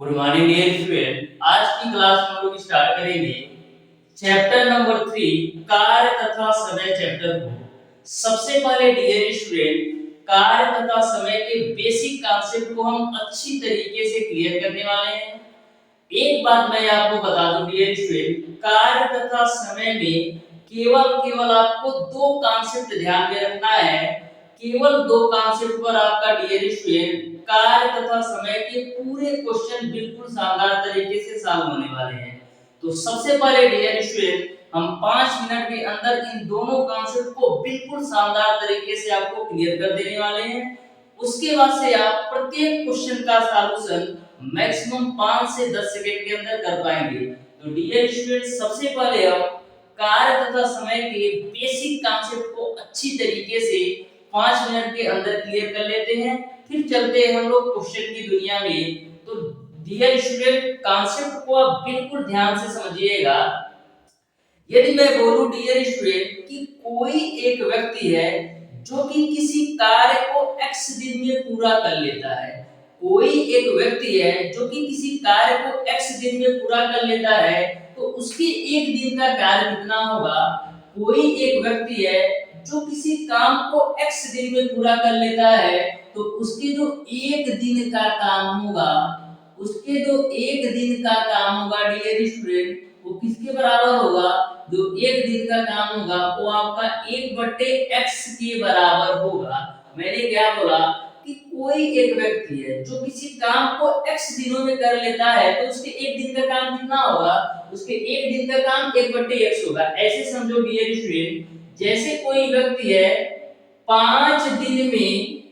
Good morning dear student. आज की class में हम लोग स्टार्ट करेंगे चैप्टर नंबर 3 कार्य तथा समय चैप्टर को। सबसे पहले डियर स्टूडेंट कार्य तथा समय के बेसिक कॉन्सेप्ट को हम अच्छी तरीके से क्लियर करने वाले हैं। एक बात मैं आपको बता दूं डियर स्टूडेंट, कार्य तथा समय में केवल आपको दो कॉन्सेप्ट ध्यान में रखना है। केवल दो कॉन्सेप्ट पर आपका डियर स्टूडेंट कार्य तथा समय के पूरे क्वेश्चन बिल्कुल शानदार तरीके से सॉल्व होने वाले हैं। तो सबसे पहले डियर स्टूडेंट हम 5 मिनट के अंदर इन दोनों कॉन्सेप्ट को बिल्कुल शानदार तरीके से आपको क्लियर कर देने वाले हैं। उसके बाद से आप प्रत्येक क्वेश्चन का सॉल्यूशन मैक्सिमम 5 से 10 सेकंड के अंदर कर पाएंगे। तो डियर स्टूडेंट सबसे पहले हम कार्य तथा समय के बेसिक कॉन्सेप्ट को अच्छी तरीके से 5 मिनट के अंदर क्लियर कर लेते हैं, फिर चलते हैं हम लोग क्वेश्चन की दुनिया में। तो डियर स्टूडेंट कॉन्सेप्ट को आप बिल्कुल ध्यान से समझिएगा। यदि मैं बोलूं डियर स्टूडेंट कि कोई एक व्यक्ति है जो कि किसी कार्य को x दिन में पूरा कर लेता है, कोई एक व्यक्ति है जो कि किसी कार्य को x दिन में पूरा कर लेता है, तो उसके एक दिन का कार्य कितना होगा। कोई एक व्यक्ति है जो किसी काम को x दिन में पूरा कर लेता है, तो उसके जो एक दिन का काम होगा, उसके जो एक दिन का काम होगा डियर स्टूडेंट, वो किसके बराबर होगा। जो एक दिन का काम होगा वो आपका 1/x के बराबर होगा। मैंने क्या बोला कि कोई एक व्यक्ति है जो किसी काम को x दिनों में कर लेता है, तो उसके एक दिन का काम कितना होगा। उसके एक दिन का काम 1/x होगा। ऐसे समझो डियर स्टूडेंट, जैसे कोई व्यक्ति है 5 दिन में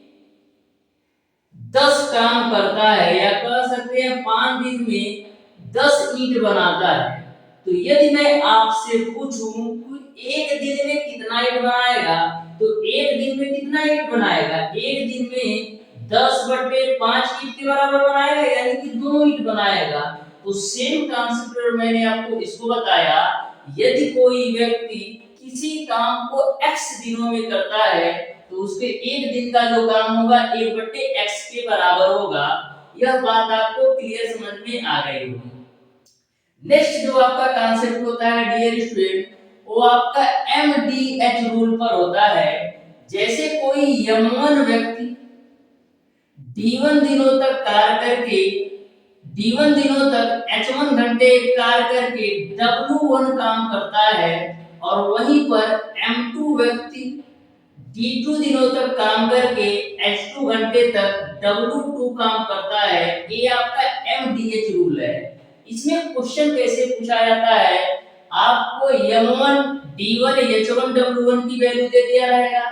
10 काम करता है, या कह सकते हैं 5 दिन में 10 ईंट बनाता है। तो यदि मैं आपसे पूछूं कि एक दिन में कितना ईंट बनाएगा, तो एक दिन में कितना ईंट बनाएगा। एक दिन में 10/5 ईंट के बराबर बनाएगा, यानी कि 2 ईंट बनाएगा। तो सेम कॉन्सेप्ट मैंने आपको इसको बताया। यदि कोई व्यक्ति किसी काम को x दिनों में करता है, तो उसके एक दिन का जो काम होगा 1/x के बराबर होगा। यह बात आपको क्लियर समझ में आ गई होगी। नेक्स्ट जो आपका कॉन्सेप्ट होता है डियर स्टूडेंट, वो आपका MDH रूल पर होता है। जैसे कोई M1 व्यक्ति D1 दिनों तक कार्य करके D1 दिनों तक H1 घंटे कार्य करके W1 काम करता है, और वहीं पर M2 व्यक्ति D2 दिनों तक काम करके H2 घंटे तक W2 काम करता है। ये आपका MDH रूल है। इसमें क्वेश्चन कैसे पूछा जाता है, आपको M1 D1 H1 W1 की वैल्यू दे दिया रहेगा,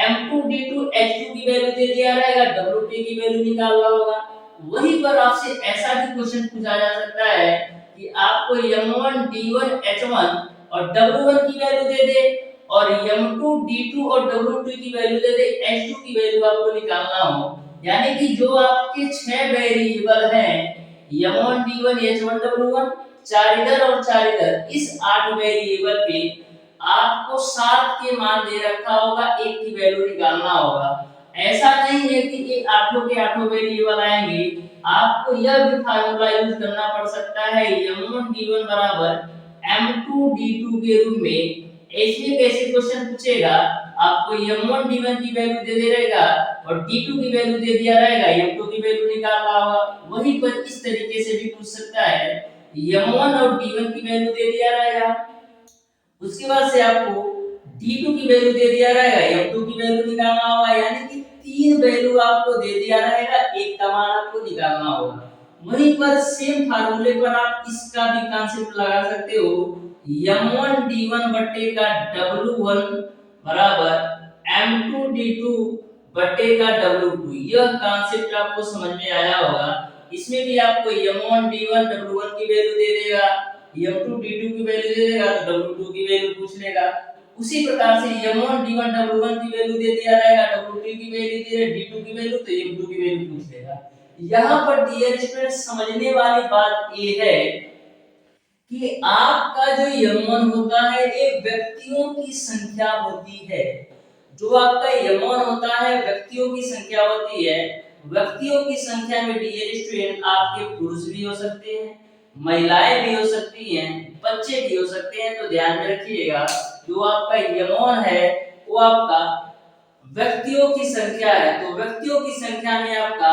M2 D2 H2 की वैल्यू दे दिया रहेगा, W2 की वैल्यू निकालना होगा। वहीं पर आपसे ऐसा भी क्वेश्चन पूछा जा सकता है कि आपको M1 D1 H1 और W1 की वैल्यू दे दे, और M2 D2 और W2 की वैल्यू दे दे, H2 की वैल्यू आपको निकालना हो। यानी कि जो आपके 6 वेरिएबल हैं M1 D1 H1 W1, 4 इधर और 4 इधर, इस 8 वेरिएबल पे आपको 7 के मान दे रखा होगा, 1 की वैल्यू निकालना होगा। ऐसा नहीं है कि ये आठों के आठों वेरिएबल आएंगे, आपको यह भी फार्मूला यूज करना पड़ सकता है M1 D1 बराबर M2 D2 के रूप में। ऐसे कैसे क्वेश्चन पूछेगा, आपको M1 D1 की वैल्यू दे दे रहेगा और D2 की वैल्यू दे दिया रहेगा, M2 की वैल्यू निकालना होगा। वहीं पर इस तरीके से भी पूछ सकता है, M1 और D1 की वैल्यू दे दिया रहेगा, उसके बाद से आपको D2 की वैल्यू दे दिया रहेगा, M2 की वैल्यू निकालना होगा। यानी कि 3 वैल्यू आपको दे दिया रहेगा, एक का मान आपको निकालना होगा। वहीं पर सेम फार्मूले पर आप इसका भी कांसेप्ट लगा सकते हो, M1 D1 बट्टे का W1 बराबर M2 D2 बट्टे का W2। यह कांसेप्ट आपको समझ में आया होगा। इसमें भी आपको M1 D1 W1 की वैल्यू दे देगा, M2 D2 की वैल्यू दे देगा, तो W2 की वैल्यू पूछ लेगा। उसी प्रकार से M1 D1 W1 की वैल्यू दे दिया रहेगा, W2 की वैल्यू दे D2 की वैल्यू, तो M2 की वैल्यू पूछ लेगा। यहाँ पर डियर स्टूडेंट समझने वाली बात ये है कि आपका जो M1 होता है ये व्यक्तियों की संख्या होती है। जो आपका M1 होता है व्यक्तियों की संख्या होती है, व्यक्तियों की संख्या में डियर स्टूडेंट आपके पुरुष भी हो सकते हैं, महिलाएं भी हो सकती हैं, बच्चे भी हो सकते हैं। तो ध्यान में रखिएगा जो आपका यमोन है वो आपका व्यक्तियों की संख्या है। तो व्यक्तियों की संख्या में आपका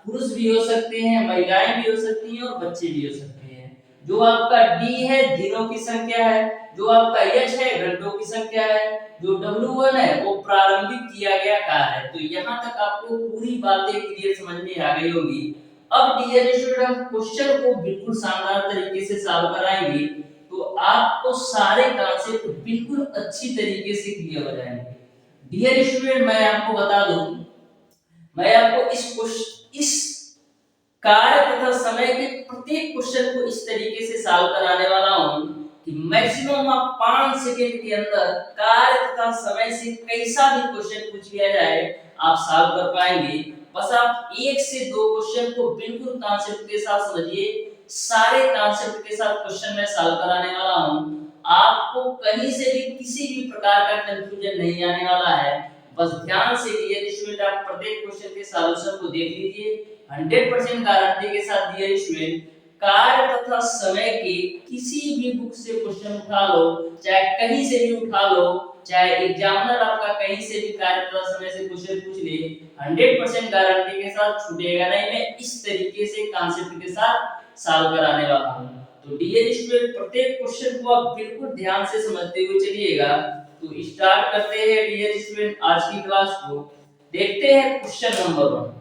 पुरुष भी हो सकते हैं, महिलाएं भी हो सकती हैं और बच्चे भी हो सकते हैं। जो आपका डी है दिनों की संख्या है, जो आपका एच है घंटों की संख्या है, जो W1 है वो प्रारंभिक किया गया कार्य है। तो यहाँ तक आपको पूरी बातें क्लियर समझ में आ गई होगी। अब डियर स्टूडेंट हम क्वेश्चन को बिल्कुल शानदार तरीके से सॉल्व कराएंगे, तो आपको सारे कॉन्सेप्ट बिल्कुल अच्छी तरीके से क्लियर हो जाएंगे। डियर स्टूडेंट मैं आपको बता दूं, मैं आपको इस कार्य तथा समय के प्रत्येक क्वेश्चन को इस तरीके से सॉल्व कराने वाला हूं कि मैक्सिमम आप 5 सेकंड के अंदर कार्य तथा समय से कैसा भी क्वेश्चन पूछ लिया जाए आप सॉल्व कर पाएंगे। बस आप 1 से 2 क्वेश्चन को बिल्कुल कॉन्सेप्ट के साथ समझिए। सारे कॉन्सेप्ट के साथ क्वेश्चन मैं सॉल्व कराने वाला हूं। आपको कहीं से भी किसी भी प्रकार का कंफ्यूजन नहीं आने वाला है। बस ध्यान से डियर स्टूडेंट आप प्रत्येक क्वेश्चन के सॉल्यूशन को देख लीजिए। 100% गारंटी के साथ डियर स्टूडेंट कार्य तथा समय के किसी भी बुक से क्वेश्चन उठा लो, चाहे कहीं से भी उठा लो, चाहे एग्जामिनर आपका कहीं से भी कार्य तथा समय से क्वेश्चन पूछ ले, 100% गारंटी के साथ छूटेगा नहीं। मैं इस तरीके से कॉन्सेप्ट के साथ सॉल्व कराने वाला हूं। तो डियर स्टूडेंट प्रत्येक क्वेश्चन को आप बिल्कुल ध्यान से समझते हुए चलिएगा। तो स्टार्ट करते हैं डियर स्टूडेंट आज की क्लास को। देखते हैं क्वेश्चन नंबर 1।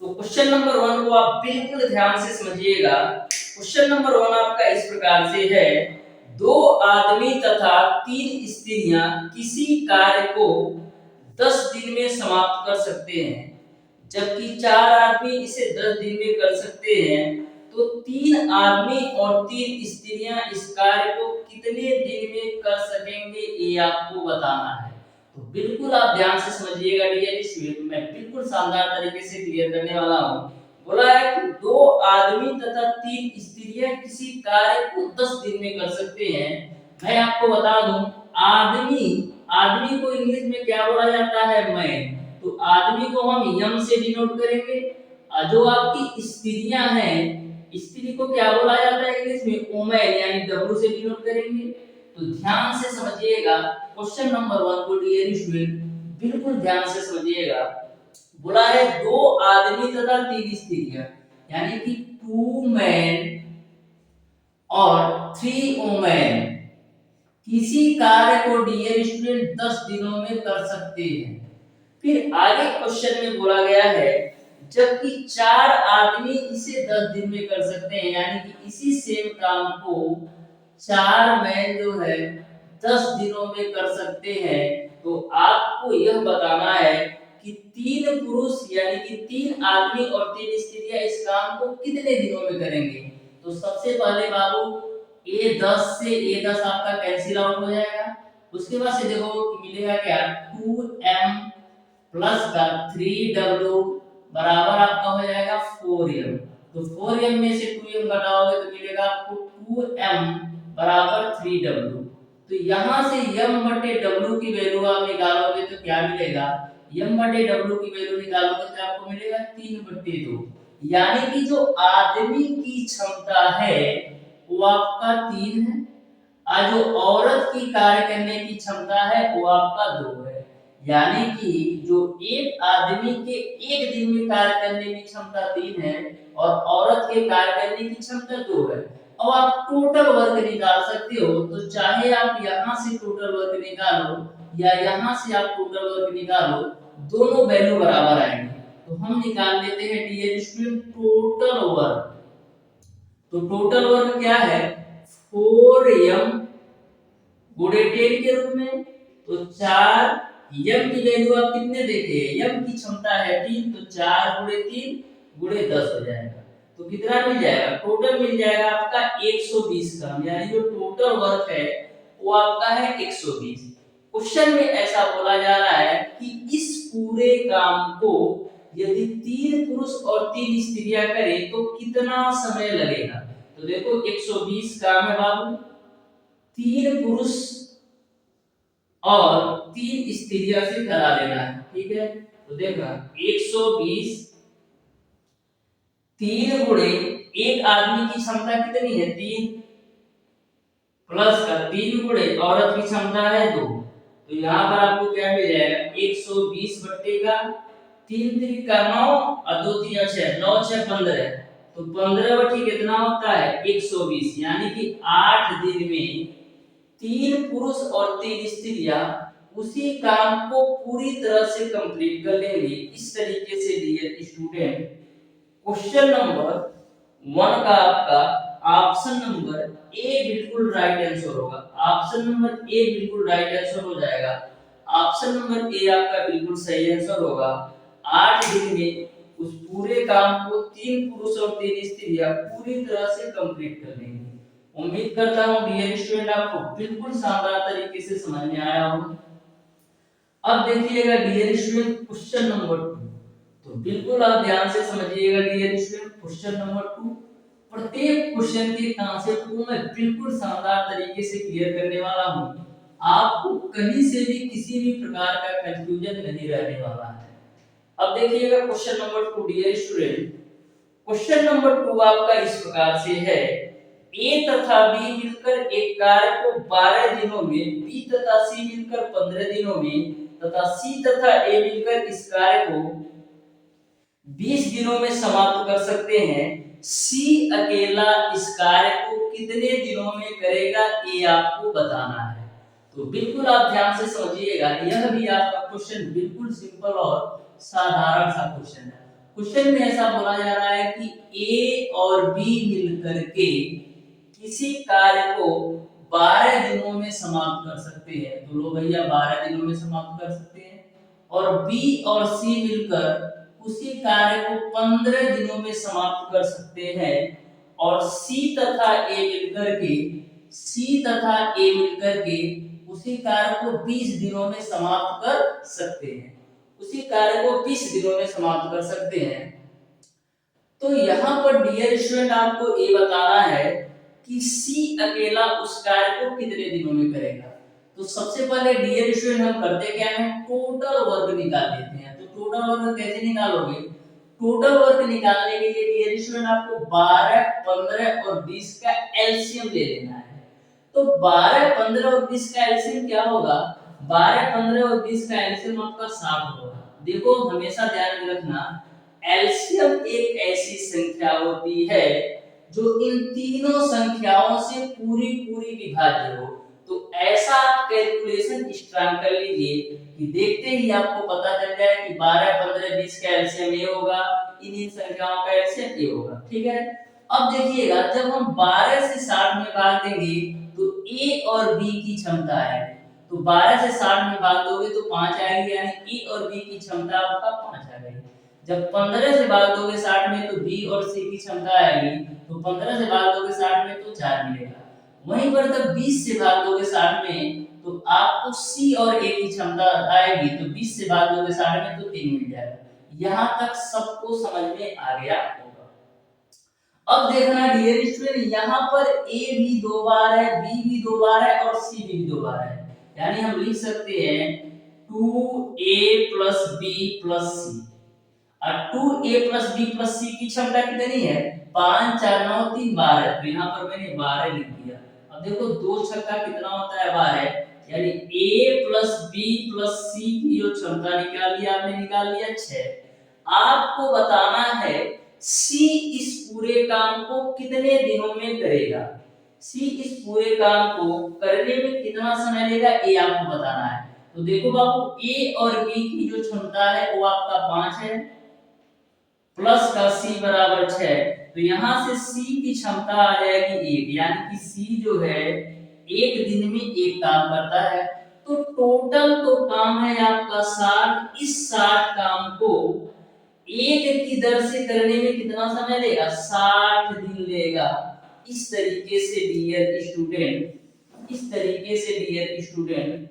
तो क्वेश्चन नंबर 1 को आप बिल्कुल ध्यान से समझिएगा। क्वेश्चन नंबर 1 आपका इस प्रकार से है, 2 आदमी तथा 3 स्त्रियां किसी कार्य को 10 दिन में समाप्त कर सकते हैं, जबकि 4 आदमी इसे 10 दिन में कर सकते हैं। तो 3 आदमी और 3 स्त्रियां इस कार्य को कितने दिन में कर सकेंगे ये आपको बताना है। तो बिल्कुल आप ध्यान से समझिएगा डियर स्टूडेंट, मैं बिल्कुल शानदार तरीके से क्लियर करने वाला हूं। बोला है कि 2 आदमी तथा 3 स्त्रियां किसी कार्य को 10 दिन में कर सकते हैं। मैं आपको बता दूं आदमी को इंग्लिश में क्या बोला जाता है? मैन। तो आदमी को हम यम से डिनोट करेंगे। जो आपकी स्त्रियां हैं, स्त्री को क्या बोला जाता है इंग्लिश में? वुमेन, यानी डब्ल्यू से डिनोट करेंगे। तो ध्यान से समझिएगा क्वेश्चन नंबर 1 को डियर स्टूडेंट बिल्कुल ध्यान से समझिएगा। बोला है 2 आदमी तथा 3 स्त्रियां, यानी कि 2 मैन और 3 वुमेन किसी कार्य को डियर स्टूडेंट 10 दिनों में कर सकते हैं। फिर आगे क्वेश्चन में बोला गया है जबकि 4 आदमी इसे 10 दिन में कर सकते हैं, यानी कि इसी सेम काम को 4 मैन जो है 10 दिनों में कर सकते हैं। तो आपको यह बताना है कि 3 पुरुष यानी कि 3 आदमी और 3 स्त्रियां इस काम को कितने दिनों में करेंगे। तो सबसे पहले बाबू A10 से A10 आपका कैंसिल आउट हो जाएगा। उसके बाद से देखो मिलेगा क्या? 2m प्लस का 3w बराबर आपका हो जाएगा 4m। तो 4m में से 2m घटाओगे तो मिलेगा आपको 2m बराबर 3w। तो यहां से m बटे w की वैल्यू आप निकालोगे तो क्या मिलेगा? m बटे w की वैल्यू निकालोगे तो आपको मिलेगा 3 बटे 2, यानी कि जो आदमी की क्षमता है वो आपका 3 है और जो औरत की कार्य करने की क्षमता है वो आपका 2 है। यानी कि जो एक आदमी के एक दिन में कार्य करने की क्षमता 3 है और औरत के कार्य करने की क्षमता 2 है। अब आप टोटल वर्क निकाल सकते हो, तो चाहे आप यहाँ से टोटल वर्क निकालो या यहाँ से आप टोटल वर्क निकालो, दोनों वैल्यू बराबर आएंगे। तो हम निकाल लेते हैं डियर स्टूडेंट टोटल वर्क। तो टोटल वर्क क्या है? 4m गुणे 10 के रूप में। तो 4 m की वैल्यू आप कितने देखे? m की क्षमता है 3, तो 4 गुणे 3 गुणे 10 हो जाएगा। तो कितना मिल जाएगा? टोटल मिल जाएगा आपका 120 काम, यानी जो टोटल वर्क है वो आपका है 120। क्वेश्चन में ऐसा बोला जा रहा है कि इस पूरे काम को यदि 3 पुरुष और 3 स्त्रियां करें तो कितना समय लगेगा। तो देखो 120 काम है बाबू, 3 पुरुष और 3 स्त्रियां से करा लेना है, ठीक है। तो देखा 120 3 गुणे एक आदमी की क्षमता कितनी है 3 प्लस का 3 गुणे औरत की क्षमता है 2, तो यहाँ पर आपको क्या मिल जाएगा 120 बट्टे का 3 3 का 9 और 2 3 6 9 6 15, तो 15 बट्टे कितना होता है 120, यानी कि 8 दिन में 3 पुरुष और 3 स्त्रियां उसी काम को पूरी तरह से कंप्लीट कर लेंगे। इस तरीके से डियर स्टूडेंट क्वेश्चन नंबर 1 का आपका ऑप्शन नंबर ए बिल्कुल राइट आंसर होगा। ऑप्शन नंबर ए बिल्कुल राइट आंसर हो जाएगा। ऑप्शन नंबर ए आपका बिल्कुल सही आंसर होगा। 8 दिन में उस पूरे काम को 3 पुरुष और 3 स्त्रियां पूरी तरह से कंप्लीट कर लेंगे। उम्मीद करता हूं डियर स्टूडेंट आपको बिल्कुल शानदार तरीके से समझ में आया होगा। अब देखिएगा डियर स्टूडेंट क्वेश्चन नंबर 2, तो बिल्कुल आप ध्यान से समझिएगा डियर स्टूडेंट क्वेश्चन नंबर 2। प्रत्येक क्वेश्चन के कांसेप्ट को मैं बिल्कुल शानदार तरीके से क्लियर करने वाला हूं। आपको कहीं से भी किसी भी प्रकार का कंफ्यूजन नहीं रहने वाला है। अब देखिएगा question number 2 dear student. Question number 2 आपका इस प्रकार से है, ए तथा बी मिलकर एक कार्य को 12 दिनों में, बी तथा सी मिलकर 15 दिनों में तथा सी तथा ए मिलकर इस कार्य को 20 दिनों में समाप्त कर सकते हैं। सी अकेला इस कार्य को कितने दिनों में करेगा ये आपको बताना है। तो बिल्कुल आप ध्यान से समझिएगा, यह भी आपका क्वेश्चन बिल्कुल सिंपल और साधारण सा क्वेश्चन है। क्वेश्चन में ऐसा बोला जा रहा है कि ए और बी मिलकर के किसी कार्य को 12 दिनों में समाप्त कर सकते हैं। तो लो भैया 12 दिनों में समाप्त कर सकते हैं। और बी और सी मिलकर उसी कार्य को 15 दिनों में समाप्त कर सकते हैं। और सी तथा ए मिलकर के उसी कार्य को 20 दिनों में समाप्त कर सकते हैं। उसी कार्य को 20 दिनों में समाप्त कर सकते हैं। तो यहाँ पर डियर स्टूडेंट आपको ये बताना है कि सी अकेला उस कार्य को कितने दिनों में करेगा। तो सबसे पहले डियर स्टूडेंट हम करते क्या है, टोटल वर्क निकाल लेते हैं। तो टोटल वर्क कैसे निकालोगे, टोटल वर्क निकालने के लिए डियर स्टूडेंट आपको 12, 15 और 20 का एलसीएम ले लेना है। तो 12, 15 और 20 का एलसीएम क्या होगा, 12, 15 और 20 का एलसीएम आपका 60 होगा। देखो हमेशा ध्यान में रखना, एलसीएम एक ऐसी संख्या होती है जो इन तीनों संख्याओं से पूरी पूरी विभाज्य हो। तो ऐसा आप कैलकुलेशन स्ट्रांग कर लीजिए कि देखते ही आपको पता चल जाए कि 12, 15, 20 का एलसीएम ये होगा, इन संख्याओं का एलसीएम ये होगा। ठीक है, अब देखिएगा जब हम 12 से 60 में भाग देंगे तो ए और बी की क्षमता है। तो 12 से 60 में भाग दोगे तो 5 आएगी, यानी ए और बी की क्षमता आपका 5 आ गई। जब 15 से भाग दोगे 60 में तो बी और सी की क्षमता आएगी, तो 15 से भाग दोगे 60 में तो 4 मिलेगा। वहीं पर जब 20 से भाग दोगे 60 में तो आपको सी और ए की क्षमता आएगी, तो 20 से भाग दोगे 60 में तो 3 मिल जाएगा। यहां तक सबको समझ में आ गया होगा। अब देखना डियर स्टूडेंट, यहाँ पर ए भी 2 बार है, बी भी 2 बार है और सी भी 2 बार है। यानी हम लिख सकते हैं 2a + b + c। और 2a + b + c की क्षमता कितनी है, 5 4 9 3 12। तो यहाँ पर मैंने 12 लिख दिया। अब देखो 2 छक्का कितना होता है 12, यानी a + b + c की जो क्षमता निकाल लिया आपने, निकाल लिया 6। आपको बताना है सी इस पूरे काम को कितने दिनों में करेगा। सी इस पूरे काम को करने में कितना समय लेगा ये आपको बताना है। तो देखो बाबू ए और बी की जो क्षमता है वो आपका 5 है, प्लस का सी बराबर 6। तो यहां से सी की क्षमता आ जाएगी 1, यानी कि सी जो है एक दिन में एक काम करता है। तो टोटल तो काम है आपका 60। इस 60 काम को एक की दर से करने में कितना समय लेगा, 60 दिन लेगा। इस तरीके से डियर स्टूडेंट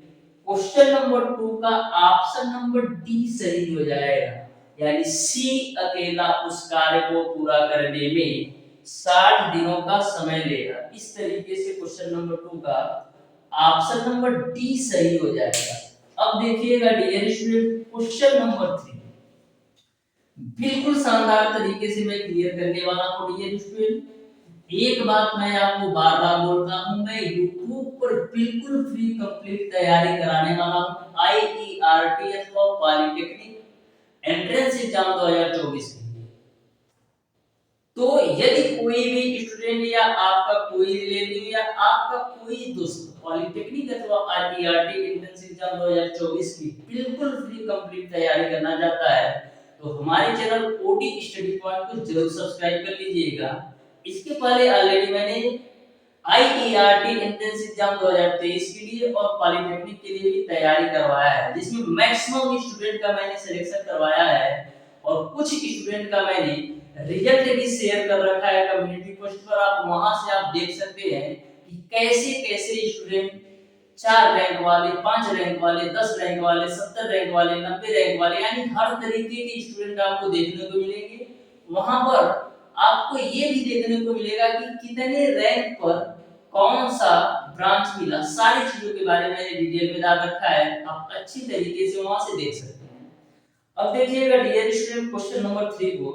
क्वेश्चन नंबर 2 का ऑप्शन नंबर डी सही हो जाएगा। यानी सी अकेला उस कार्य को पूरा करने में 60 दिनों का समय लेगा। इस तरीके से क्वेश्चन नंबर 2 का ऑप्शन नंबर डी सही हो जाएगा। अब देखिएगा डियर स्टूडेंट क्वेश्चन नंबर 3। बिल्कुल शानदार तरीके से मैं क्लियर करने वाला हूँ डियर स्टूडेंट। एक बात मैं आपको बार बार बोलता हूँ, मैं यूट्यूब पर बिल्कुल फ्री कंप्लीट तैयारी कराने वाला हूँ IERT अथवा पॉलिटेक्निक एंट्रेंस एग्जाम 2024 के लिए। तो यदि कोई भी स्टूडेंट या आपका कोई रिलेटिव या आपका कोई दोस्त पॉलिटेक्निक अथवा IERT एंट्रेंस एग्जाम 2024 की बिल्कुल फ्री कंप्लीट तैयारी करना चाहता है, तो हमारे चैनल ओडी स्टडी पॉइंट को जरूर सब्सक्राइब कर लीजिएगा। इसके पहले ऑलरेडी मैंने IERT एंट्रेंस एग्जाम 2023 के लिए और पॉलिटेक्निक के लिए भी तैयारी करवाया है, जिसमें मैक्सिमम स्टूडेंट का मैंने सिलेक्शन करवाया है और कुछ स्टूडेंट का मैंने रिजल्ट भी शेयर कर रखा है कम्युनिटी पोस्ट पर। आप वहां से आप देख सकते हैं कि कैसे कैसे स्टूडेंट 4 रैंक वाले, 5 रैंक वाले, 10 रैंक वाले, 70 रैंक वाले, 90 रैंक वाले, यानी हर तरीके के स्टूडेंट आपको देखने को मिलेंगे। वहां पर आपको ये भी देखने को मिलेगा कि कितने रैंक पर कौन सा ब्रांच मिला, सारी चीजों के बारे में डिटेल में डाल रखा है, आप अच्छी तरीके से वहां से देख सकते हैं। अब देखिएगा डियर स्टूडेंट क्वेश्चन नंबर 3 को।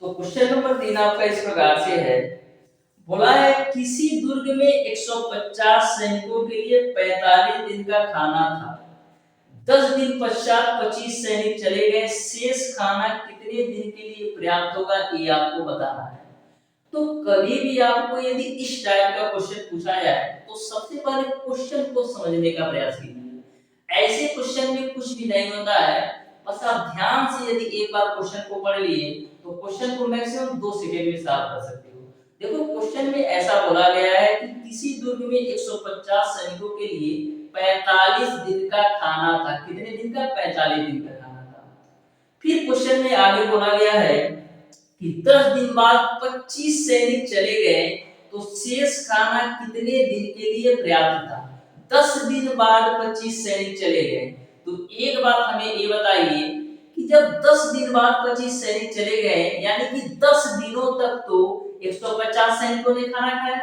तो क्वेश्चन नंबर 3 आपका इस प्रकार से है, बोला है किसी दुर्ग में 150 सैनिकों के लिए 45 दिन का खाना था। 10 दिन पश्चात 25 सैनिक चले गए, शेष खाना कितने दिन के लिए पर्याप्त होगा, ये आपको बताना है। तो कभी भी आपको यदि इस टाइप का क्वेश्चन पूछा जाए तो सबसे पहले क्वेश्चन को समझने का प्रयास कीजिए। ऐसे क्वेश्चन में कुछ भी नहीं होता है, बस आप ध्यान से यदि एक बार क्वेश्चन को पढ़ लिए तो क्वेश्चन को मैक्सिमम 2 सेकंड में सॉल्व कर सकते हो। देखो क्वेश्चन में ऐसा बोला गया है कि किसी दुर्ग में 150 सैनिकों के लिए 45 दिन का खाना था। कितने दिन का? 45 दिन का खाना था। फिर क्वेश्चन में आगे बोला गया है कि 10 दिन बाद 25 सैनिक चले गए, तो शेष खाना कितने दिन के लिए पर्याप्त था। 10 दिन बाद 25 सैनिक चले गए, तो एक बात हमें ये बताइए कि जब 10 दिन बाद 25 सैनिक चले गए, यानी कि 10 दिनों तक तो 150 सैनिकों ने खाना खाया,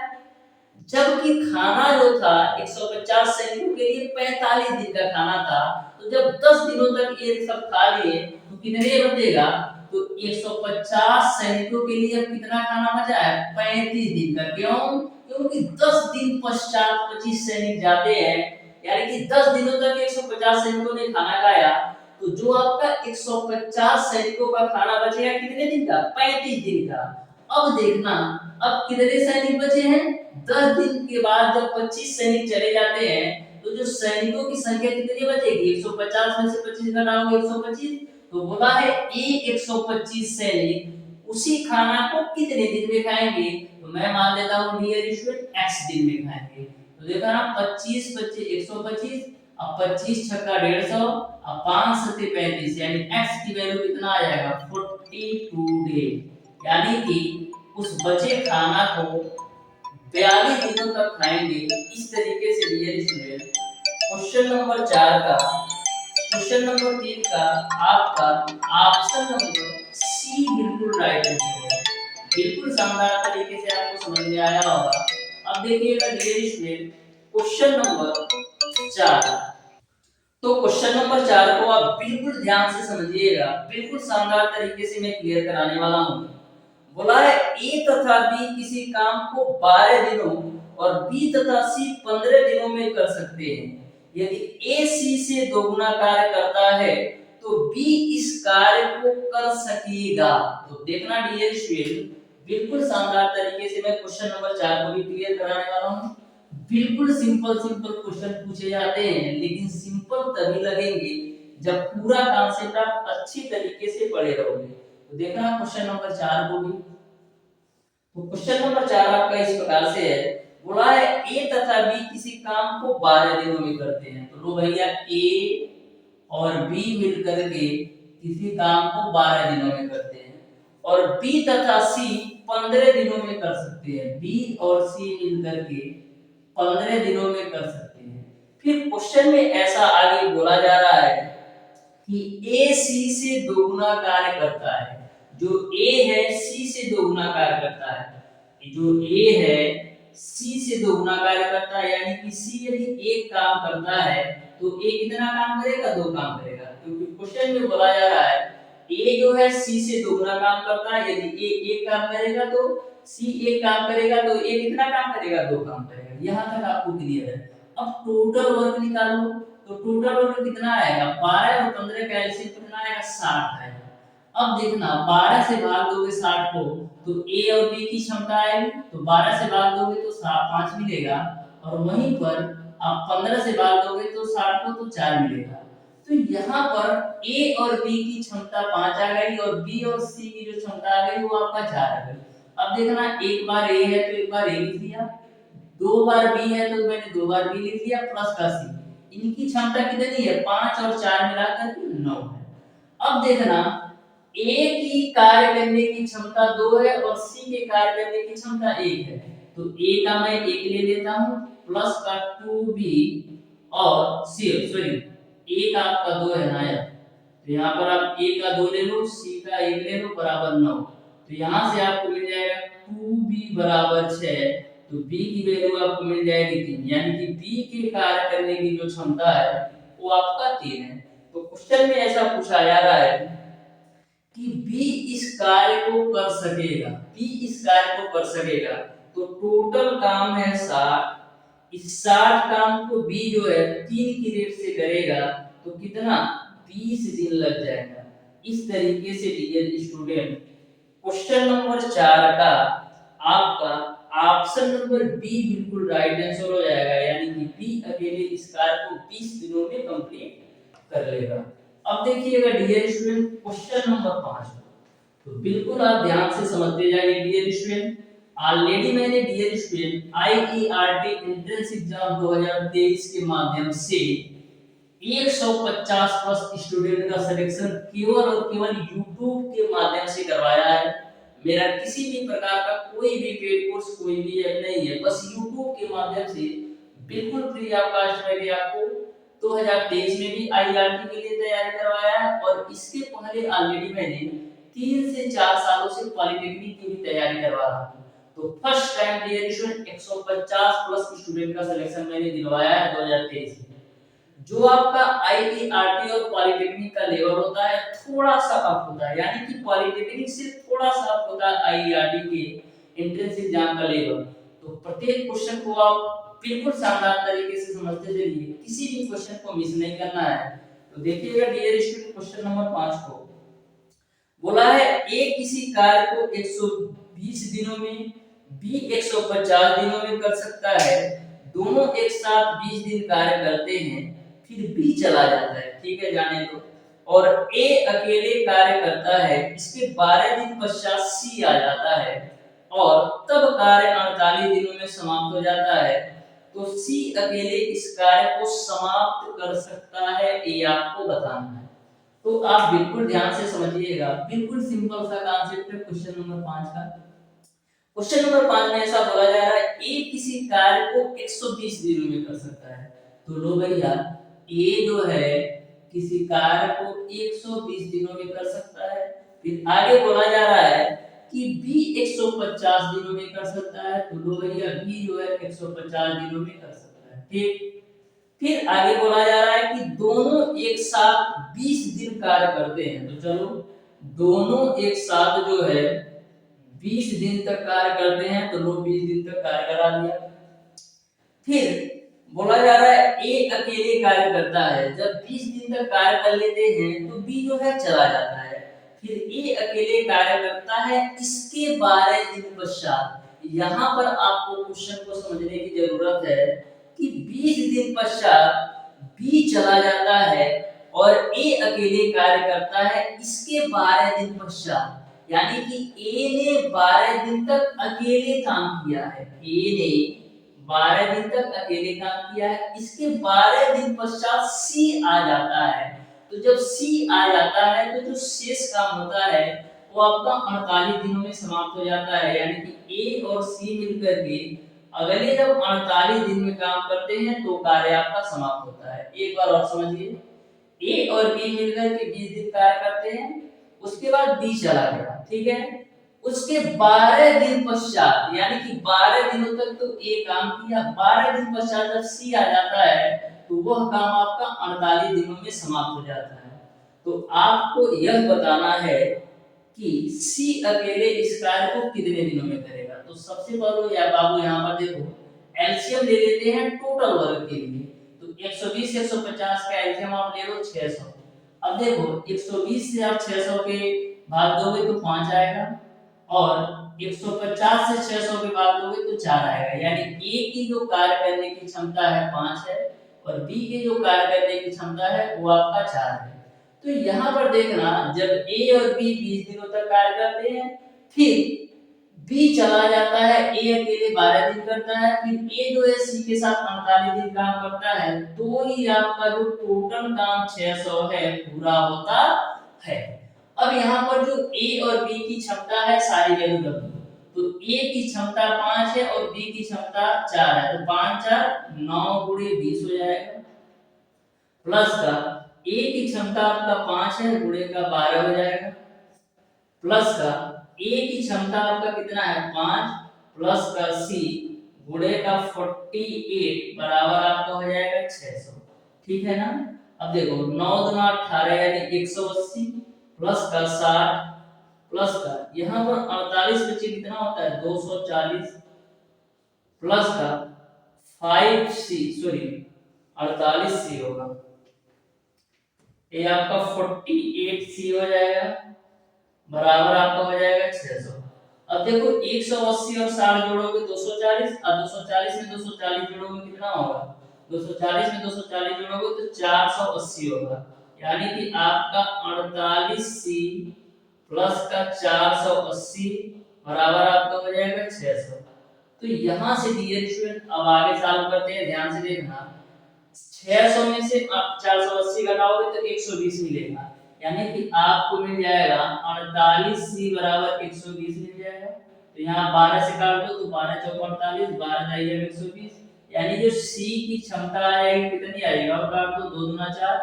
जबकि खाना जो था 150 सैनिकों के लिए 45 दिन का खाना था। तो जब 10 दिनों तक ये सब खा लिए तो कितने बचेगा? तो 150 सैनिकों के लिए अब कितना खाना बचा है? 35 दिन का। क्यों? क्योंकि 10 दिन पश्चात 25 सैनिक जाते हैं, यानी कि 10 दिनों तक 150 सैनिकों ने खाना खाया, तो जो आपका 150 सैनिकों का खाना बचेगा कितने दिन का? 35 दिन का। अब देखना, अब कितने सैनिक बचे हैं? 10 दिन के बाद जब 25 सैनिक चले जाते हैं, तो जो सैनिकों की संख्या कितनी बचेगी? 150 में से 25 घटाओगे 125, तो बोला है ये 125 सैनिक उसी खाना को कितने दिन में खाएंगे? तो मैं मान लेता हूं डियर स्टूडेंट x दिन में खाएंगे। तो देखा ना, 25 25 125, अब 25 छक्का 150, अब 5 सत्ते 35, यानी x की वैल्यू कितना आ जाएगा? 42 डे। यानी कि उस बचे खाना को 42 दिनों तक खाएंगे। इस तरीके से डियर स्टूडेंट क्वेश्चन नंबर 4 का, क्वेश्चन नंबर 3 का आपका ऑप्शन नंबर सी बिल्कुल राइट आंसर है। बिल्कुल शानदार तरीके से आपको समझ में आया होगा। अब देखिएगा डियर स्टूडेंट क्वेश्चन नंबर 4। तो क्वेश्चन नंबर 4 को आप बिल्कुल ध्यान से समझिएगा, बिल्कुल शानदार तरीके से मैं क्लियर कराने वाला हूं। बोला है ए तथा बी किसी काम को 12 दिनों और बी तथा सी 15 दिनों में कर सकते हैं। यदि ए सी से दोगुना कार्य करता है तो बी इस कार्य को कर सकेगा। तो देखना डियर स्टूडेंट, बिल्कुल शानदार तरीके से मैं क्वेश्चन नंबर 4 को भी क्लियर कराने वाला हूं। बिल्कुल सिंपल सिंपल क्वेश्चन पूछे जाते हैं, लेकिन सिंपल तभी लगेंगे जब पूरा कॉन्सेप्ट आप अच्छी तरीके से पढ़े रहोगे। तो देखना क्वेश्चन नंबर 4 को भी। तो क्वेश्चन नंबर 4 आपका इस प्रकार से है, बोला है ए तथा बी किसी काम को 12 दिनों में करते हैं। तो लो भैया, ए और बी मिलकर के किसी काम को 12 दिनों में करते हैं, और बी तथा सी 15 दिनों में कर सकते हैं। बी और सी मिलकर के 15 दिनों में कर सकते हैं। फिर क्वेश्चन में ऐसा आगे बोला जा रहा है कि ए सी से दोगुना कार्य करता है। जो ए है सी से दोगुना कार्य करता है। जो ए है सी से दोगुना कार्य करता है, यानी कि सी यदि एक काम करता है तो ए कितना काम करेगा? 2 काम करेगा। क्योंकि क्वेश्चन में बोला जा रहा है ए जो है सी से दोगुना काम करता है। यदि ए एक काम करेगा तो सी एक काम करेगा, तो ए कितना काम करेगा, दो काम करेगा। यहाँ तक आपको क्लियर है। अब टोटल वर्क निकालो, तो टोटल वर्क कितना आएगा, 12 और 15 का एलसीएम कितना आएगा, 60 आएगा। अब देखना 12 से भाग दोगे 60 को तो ए और बी की क्षमता आएगी, तो 12 से भाग दोगे तो 5 मिलेगा, और वहीं पर आप 15 से भाग दोगे तो 60 को तो 4 मिलेगा। तो यहाँ पर ए और बी की क्षमता 5 आ गई, और बी और सी की जो क्षमता आ गई वो आपका 4 आ गई। अब देखना एक बार ए है तो एक बार ए लिख लिया, दो बार बी है तो मैंने दो बार बी लिख लिया, प्लस का सी। इनकी क्षमता कितनी है, 5 और 4 मिलाकर 9 है। अब देखना ए की कार्य करने की क्षमता 2 है और सी के कार्य करने की क्षमता 1 है, तो ए का मैं 1 ले लेता हूं, प्लस का 2b, और सी सॉरी ए का आपका 2 है ना यार, तो यहाँ पर आप ए का 2 ले लो, सी का 1 ले लो, बराबर 9। तो यहाँ से आपको मिल जाएगा 2b बराबर 6, तो b की वैल्यू आपको मिल जाएगी 3, यानी कि b के कार्य करने की जो क्षमता है वो आपका 3 है। तो क्वेश्चन में ऐसा पूछा जा रहा है कि B इस कार्य को कर सकेगा, B इस कार्य को कर सकेगा, तो टोटल काम है 60, इस 60 काम को B जो है 3 की रेट से करेगा, तो कितना 20 दिन लग जाएगा। इस तरीके से डियर स्टूडेंट क्वेश्चन नंबर 4 का आपका ऑप्शन नंबर बी बिल्कुल राइट आंसर हो जाएगा, यानी कि बी अकेले इस कार्य को 20 दिनों में कंप्लीट कर लेगा। अब देखिएगा डियर स्टूडेंट क्वेश्चन नंबर 5, तो बिल्कुल आप ध्यान से समझते जाइए डियर स्टूडेंट। ऑलरेडी मैंने dear student IERT entrance exam 2023 के माध्यम से 150 प्लस स्टूडेंट का सिलेक्शन केवल और केवल यूट्यूब के माध्यम से करवाया है। मेरा किसी भी प्रकार का कोई भी पेड कोर्स कोई भी नहीं है, बस यूट्यूब के माध्यम से बिल्कुल फ्री ऑफ कास्ट में भी आपको 2023 में भी आईआरटी के लिए तैयारी करवाया है, और इसके पहले ऑलरेडी मैंने 3 से 4 सालों से पॉलिटेक्निक की भी तैयारी करवा रहा हूं। तो first time dear student 150 plus student का सिलेक्शन मैंने दिलवाया है 2023 में। जो आपका आईईआरटी और पॉलिटेक्निक का लेवल होता है थोड़ा सा अप होता है, यानी कि पॉलिटेक्निक से थोड़ा सा अप होता है आईईआरटी के एंट्रेंस एग्जाम का लेवल। तो प्रत्येक क्वेश्चन को आप बिल्कुल शानदार तरीके से समझते चलिए, किसी भी क्वेश्चन को मिस नहीं करना है। तो देखिएगा डियर स्टूडेंट क्वेश्चन नंबर 5 को बोला है ए किसी कार्य को 120 दिनों में, बी 150 दिनों में कर सकता है, दोनों एक साथ 20 दिन कार्य करते हैं, फिर बी चला जाता है, ठीक है जाने दो, और ए अकेले कार्य करता है, इसके 12 दिन पश्चात सी आ जाता है, और तब कार्य 48 दिनों में समाप्त हो जाता है, तो सी अकेले इस कार्य को समाप्त कर सकता है, ये आपको बताना है। तो आप बिल्कुल ध्यान से समझिएगा, बिल्कुल सिंपल सा कॉन्सेप्ट है क्वेश्चन नंबर 5 का। क्वेश्चन नंबर 5 में ऐसा बोला जा रहा है ए किसी कार्य को 120 दिनों में कर सकता है, तो लो भैया ए जो है किसी कार्य को 120 दिनों में कर सकता है। फिर आगे बोला जा रहा है कि बी 150 दिनों में कर सकता है, तो लो भैया बी जो है 150 दिनों में कर सकता है, ठीक। फिर आगे बोला जा रहा है कि दोनों एक साथ 20 दिन कार्य करते हैं, तो चलो दोनों एक साथ जो है 20 दिन तक कार्य करते हैं, तो लोग 20 दिन तक कार्य करा दिया। फिर बोला जा रहा है ए अकेले कार्य करता है, जब 20 दिन तक कार्य कर लेते हैं तो बी जो है चला जाता है, फिर ए अकेले कार्य करता है, इसके 12 दिन पश्चात। यहाँ पर आपको क्वेश्चन को समझने की जरूरत है कि 20 दिन पश्चात बी चला जाता है और ए अकेले कार्य करता है, इसके 12 दिन पश्चात, यानी कि ए ने 12 दिन तक अकेले काम किया है, ए ने 12 दिन तक अकेले काम किया है, इसके 12 दिन पश्चात सी आ जाता है। तो जब सी आ जाता है तो जो शेष काम होता है वो आपका 48 दिनों में समाप्त हो जाता है, यानी कि ए और सी मिलकर के अगले जब 48 दिन में काम करते हैं तो कार्य आपका समाप्त होता है। एक बार और समझिए, ए और बी मिलकर के 20 दिन कार्य करते हैं, उसके बाद बी चला गया, ठीक है, उसके 12 दिन पश्चात, यानी कि 12 दिनों तक तो ए काम किया, 12 दिन पश्चात जब सी आ जाता है तो वह काम आपका 48 दिनों में समाप्त हो जाता है। तो आपको यह बताना है कि सी अकेले इस कार्य को कितने दिनों में करेगा। तो सबसे पहले या बाबू यहाँ पर देखो एलसीएम ले लेते हैं टोटल वर्ग के लिए। तो 120 150 का एलसीएम आप ले लो 600। अब देखो 120 से आप 600 के भाग दोगे तो 5 आएगा और 150 से 600 के भाग दोगे तो 4 आएगा। यानी ए की जो कार्य करने की क्षमता है 5 है और बी की जो कार्य करने की क्षमता है वो आपका 4 है। तो यहाँ पर देखना जब ए और बी 20 दिनों तक कार्य करते हैं, फिर बी चला जाता है, ए अकेले 12 दिन करता है, फिर ए जो है सी के साथ 48 दिन काम करता है, तो ही आपका जो टोटल काम 600 है पूरा होता है। अब यहाँ पर जो ए और बी की क्षमता है सारी वैल्यू रख दो। तो ए की क्षमता 5 है और बी की क्षमता 4 है, तो 5 4 9 गुणे 20 हो जाएगा। प्लस का ए की क्षमता आपका 5 है गुणे का 12 हो जाएगा। प्लस का ए की क्षमता आपका कितना है 5 प्लस का सी गुणे का 48 बराबर आपका हो जाएगा 600। ठीक है ना। अब देखो 9 दूना 18 यानी 180 प्लस का 60 प्लस का यहाँ पर 48 बचे कितना होता है 240 प्लस का 5c सॉरी 48c होगा, ये आपका 48c हो जाएगा बराबर आपका हो जाएगा 600। अब देखो 180 और 60 जोड़ोगे 240 और 240 में 240 जोड़ोगे कितना होगा 240 में 240 जोड़ोगे तो 480 होगा। यानी कि आपका 48c प्लस का 480 बराबर आपका हो जाएगा 600। तो यहाँ से डियर स्टूडेंट अब आगे सॉल्व करते हैं, ध्यान से देखना। 600 में से आप 480 घटाओगे तो 120 मिलेगा, यानी कि आपको मिल जाएगा 48c बराबर 120 मिल जाएगा। तो यहाँ 12 से काट दो तो 12 चौक 48 12 जाएगा 120, यानी जो c की क्षमता आएगी कितनी आएगी और काट दो 2 दूना 4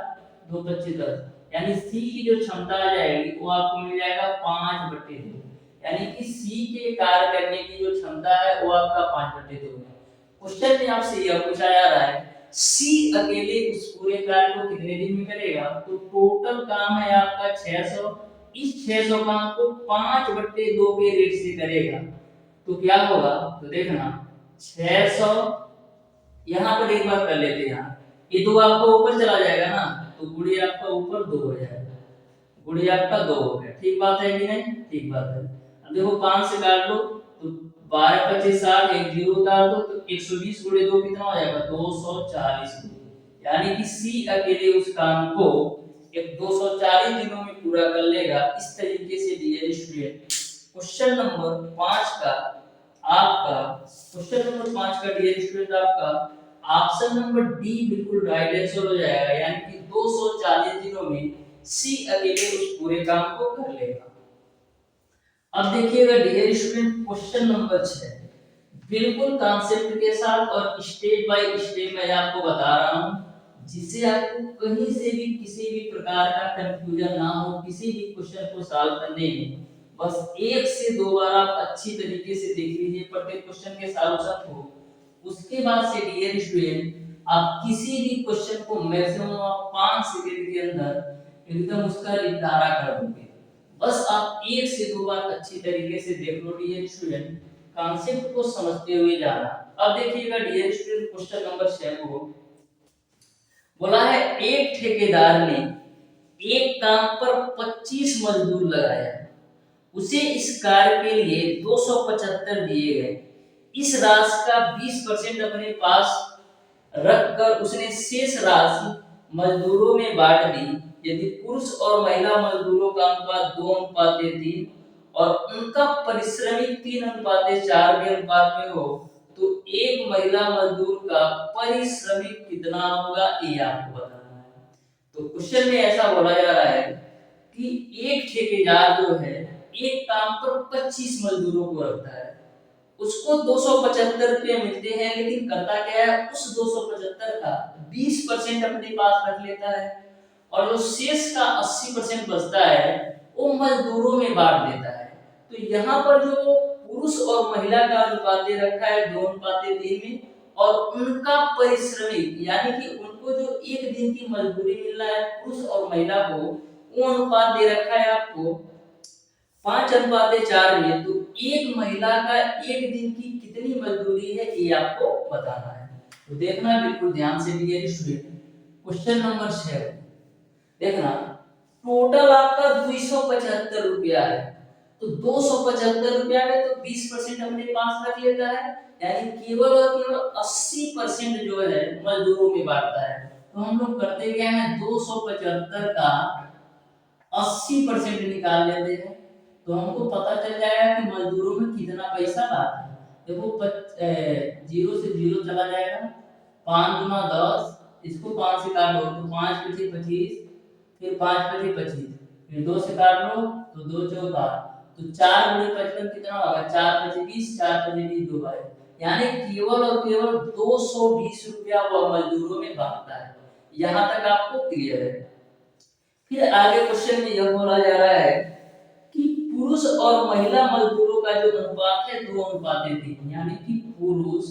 2 25 10, यानी c की जो क्षमता आ जाएगी वो आपको मिल जाएगा 5/2, यानी कि c के कार्य करने की जो क्षमता है वो आपका 5/2 है। क्वेश्चन में आपसे यह पूछा जा रहा है सी अकेले उस पूरे कार्य को कितने दिन में करेगा। तो टोटल काम है आपका 600, इस 600 काम को 5/2 के रेट से करेगा। तो क्या होगा तो देखना 600 यहाँ पर एक बार कर लेते हैं, ये 2 आपका ऊपर चला जाएगा ना तो गुणे आपका ऊपर 2 हो जाएगा, गुणे आपका 2 हो गया। ठीक बात है कि नहीं, ठीक बात है। अब देखो 5 से काट लो तो 12 25 60 एक जीरो उतार दो तो 120 गुणे 2 कितना हो जाएगा 240, यानी कि सी अकेले उस काम को एक 240 दिनों में पूरा कर लेगा। इस तरीके से डियर स्टूडेंट क्वेश्चन नंबर 5 का आपका क्वेश्चन नंबर 5 का डियर स्टूडेंट आपका ऑप्शन नंबर डी बिल्कुल राइट आंसर हो जाएगा, यानी कि 240 दिनों में सी अकेले उस पूरे काम को कर लेगा। अब देखिएगा डियर स्टूडेंट क्वेश्चन नंबर 6 बिल्कुल कॉन्सेप्ट के साथ और स्टेप बाय स्टेप मैं आपको बता रहा हूं, जिससे आपको कहीं से भी किसी भी प्रकार का कंफ्यूजन ना हो किसी भी क्वेश्चन को सॉल्व करने में। बस 1 से 2 बार आप अच्छी तरीके से देख लीजिए प्रत्येक क्वेश्चन के सॉल्यूशन को, उसके बाद से डियर स्टूडेंट आप किसी भी क्वेश्चन को मैक्सिमम आप 5 सेकंड के अंदर एकदम उसका निपटारा कर दोगे। बस आप 1 से 2 बार अच्छी तरीके से देख लो डियर स्टूडेंट, कॉन्सेप्ट को समझते हुए जाना। अब देखिएगा डियर स्टूडेंट क्वेश्चन नंबर 6 को बोला है एक ठेकेदार ने एक काम पर 25 मजदूर लगाया, उसे इस कार्य के लिए 275 दिए गए। इस राशि का 20% अपने पास रखकर उसने शेष राशि मजदूरों में बांट दी। यदि पुरुष और महिला मजदूरों का अनुपात 2:3 और उनका परिश्रमिक 3:4 के अनुपात में हो तो एक महिला मजदूर का परिश्रमिक कितना होगा ये आपको बताना है। तो क्वेश्चन में ऐसा बोला जा रहा है कि एक ठेकेदार जो है एक काम पर 25 मजदूरों को रखता है, उसको 275 रुपये मिलते हैं, लेकिन करता क्या है उस 275 का 20% अपने पास रख लेता है और जो शेष का 80% बचता है वो मजदूरों में बांट देता है। तो यहाँ पर जो पुरुष और महिला का अनुपात रखा है 2:3 में और उनका परिश्रमिक यानी कि उनको जो एक दिन की मजदूरी मिल रहा है पुरुष और महिला को वो अनुपात दे रखा है आपको 5:4 में, तो एक महिला का एक दिन की कितनी मजदूरी है ये आपको बताना है। तो देखना बिल्कुल ध्यान से डियर स्टूडेंट, क्वेश्चन नंबर 6 देखना, टोटल आपका 275 रुपया है, तो 275 रुपया में तो 20% अपने पास रख लेता है, यानी केवल और केवल 80% जो है मजदूरों में बांटता है। तो हम लोग करते क्या है, 275 का 80% निकाल लेते हैं, तो हमको पता चल जाएगा कि मजदूरों में कितना पैसा आता है। देखो जीरो से जीरो चला जाएगा, 5 गुना 10, इसको 5 से काटो तो 5 पची 25, फिर 5 पची 25, फिर 2 से काट लो तो 2 चौका, तो 4 गुणे 55 कितना होगा, 4 पची 20, 4 पची 20 दो बार, यानी केवल और केवल 220 रुपया वह मजदूरों में बांटता है। यहाँ तक आपको क्लियर है। फिर आगे क्वेश्चन में यह बोला जा रहा है कि पुरुष और महिला मजदूरों का जो अनुपात है 2:3, यानी कि पुरुष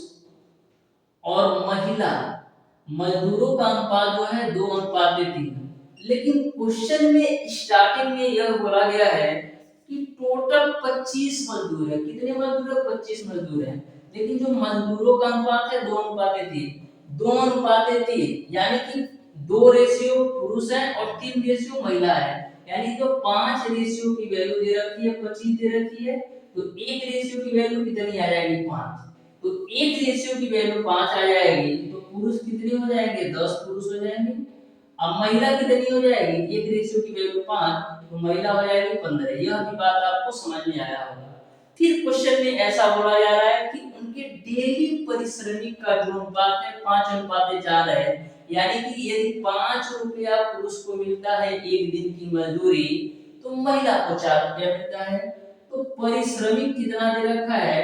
और महिला मजदूरों का अनुपात जो है 2:3। लेकिन क्वेश्चन में स्टार्टिंग में यह बोला गया है कि टोटल 25 मजदूर है। कितने मजदूर है, 25 मजदूर है, लेकिन जो मजदूरों का अनुपात है 2:3, 2:3, यानी कि 2 रेशियो पुरुष है और 3 रेशियो महिला है, यानी जो 5 रेशियो की वैल्यू दे रखी है, 25 दे रखी है, तो 1 रेशियो की वैल्यू कितनी आ जाएगी, 5। तो 1 रेशियो की वैल्यू 5 आ जाएगी, तो पुरुष कितने हो जाएंगे, 10 पुरुष हो जाएंगे। अब महिला कितनी हो जाएगी, 1 रेशियो की वैल्यू 5, तो महिला हो जाएगी 15। यह भी बात आपको समझ में आया होगा। फिर क्वेश्चन में ऐसा बोला जा रहा है कि उनके डेली परिश्रमिक का जो अनुपात है 5:4 है, यानी कि यदि 5 रुपया पुरुष को मिलता है एक दिन की मजदूरी, तो महिला को 4 रुपया मिलता है। तो परिश्रमिक कितना दे रखा है,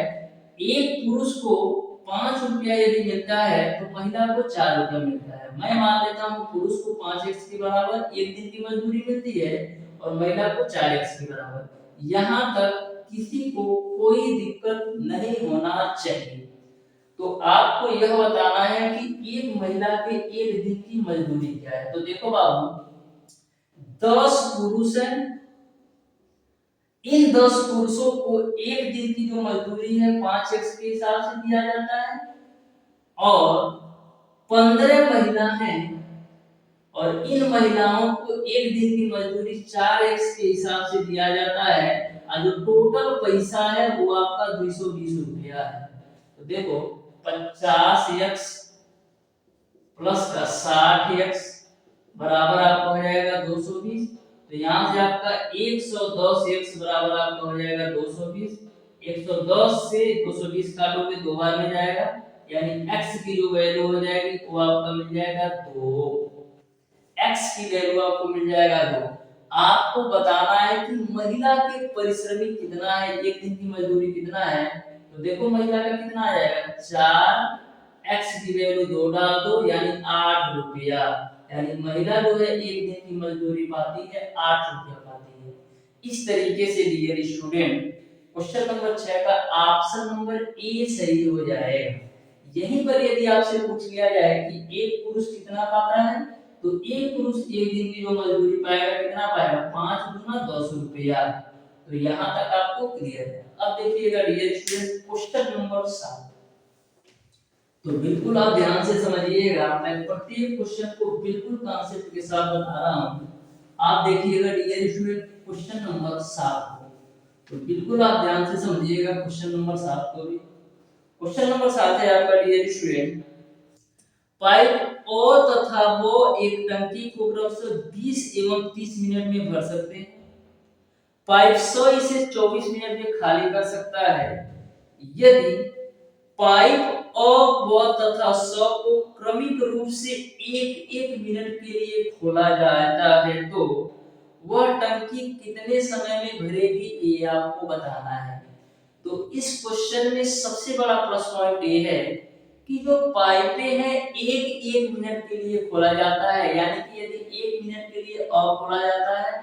एक पुरुष को 5 रुपया यदि मिलता है तो महिला को 4 रुपया मिलता है। मैं मान लेता हूँ पुरुष को 5x के बराबर एक दिन की मजदूरी मिलती है और महिला को 4x के बराबर। यहाँ तक किसी को कोई दिक्कत नहीं होना चाहिए। तो आपको यह बताना है कि एक महिला के एक दिन की मजदूरी क्या है। तो देखो बाबू, 10 पुरुष हैं, इन 10 पुरुषों को एक दिन की जो मजदूरी है 5x के हिसाब से दिया जाता है, और 15 महिला हैं और इन महिलाओं को एक दिन की मजदूरी 4x के हिसाब से दिया जाता है, और जो टोटल पैसा है वो आपका 220 रुपया है। तो देखो 50x प्लस का 60x बराबर आपका हो जाएगा 220। तो यहाँ से आपका 110x बराबर आपका हो जाएगा 220। 110 से 220 काटोगे 2 बार में जाएगा, यानी x की जो वैल्यू हो जाएगी वो आपका मिल जाएगा 2। x की वैल्यू आपको मिल जाएगा 2। आपको बताना है कि महिला के परिश्रमिक कितना है, एक दिन की मजदूरी कितना है। तो देखो महिला का कितना आ जाएगा, 4, x की वैल्यू 2 डाल दो, यानी 8 रुपया, यानी महिला जो है एक दिन की मजदूरी पाती है 8 रुपया पाती है। इस तरीके से डियर स्टूडेंट क्वेश्चन नंबर 6 का ऑप्शन नंबर ए सही हो जाएगा। यहीं पर यदि आपसे पूछ लिया जाए कि एक पुरुष कितना पाता है, तो एक पुरुष एक दिन की जो मजदूरी पाएगा कितना पाएगा, 5 गुना 10 रुपया। तो यहाँ तक आपको क्लियर है। अब देखिएगा डियर स्टूडेंट क्वेश्चन नंबर 7, तो बिल्कुल आप ध्यान से समझिएगा, मैं प्रत्येक क्वेश्चन को बिल्कुल कॉन्सेप्ट के साथ बता रहा हूँ। आप देखिएगा डियर स्टूडेंट क्वेश्चन नंबर 7 को, तो बिल्कुल आप ध्यान से समझिएगा क्वेश्चन नंबर 7 को भी। क्वेश्चन नंबर 7 है आपका डियर स्टूडेंट, पाइप ओ तथा वो एक टंकी को क्रमशः 20 एवं 30 मिनट में भर सकते हैं। पाइप 100 इसे 24 मिनट में खाली कर सकता है। यदि पाइप अ व तथा स को क्रमिक रूप से एक मिनट के लिए खोला जाता है, तो वह टंकी कितने समय में भरेगी ये आपको बताना है। तो इस क्वेश्चन में सबसे बड़ा प्लस पॉइंट ये है कि जो पाइपें हैं एक मिनट के लिए खोला जाता है, यानी कि यदि 1 मिनट के लिए अ खोला जाता है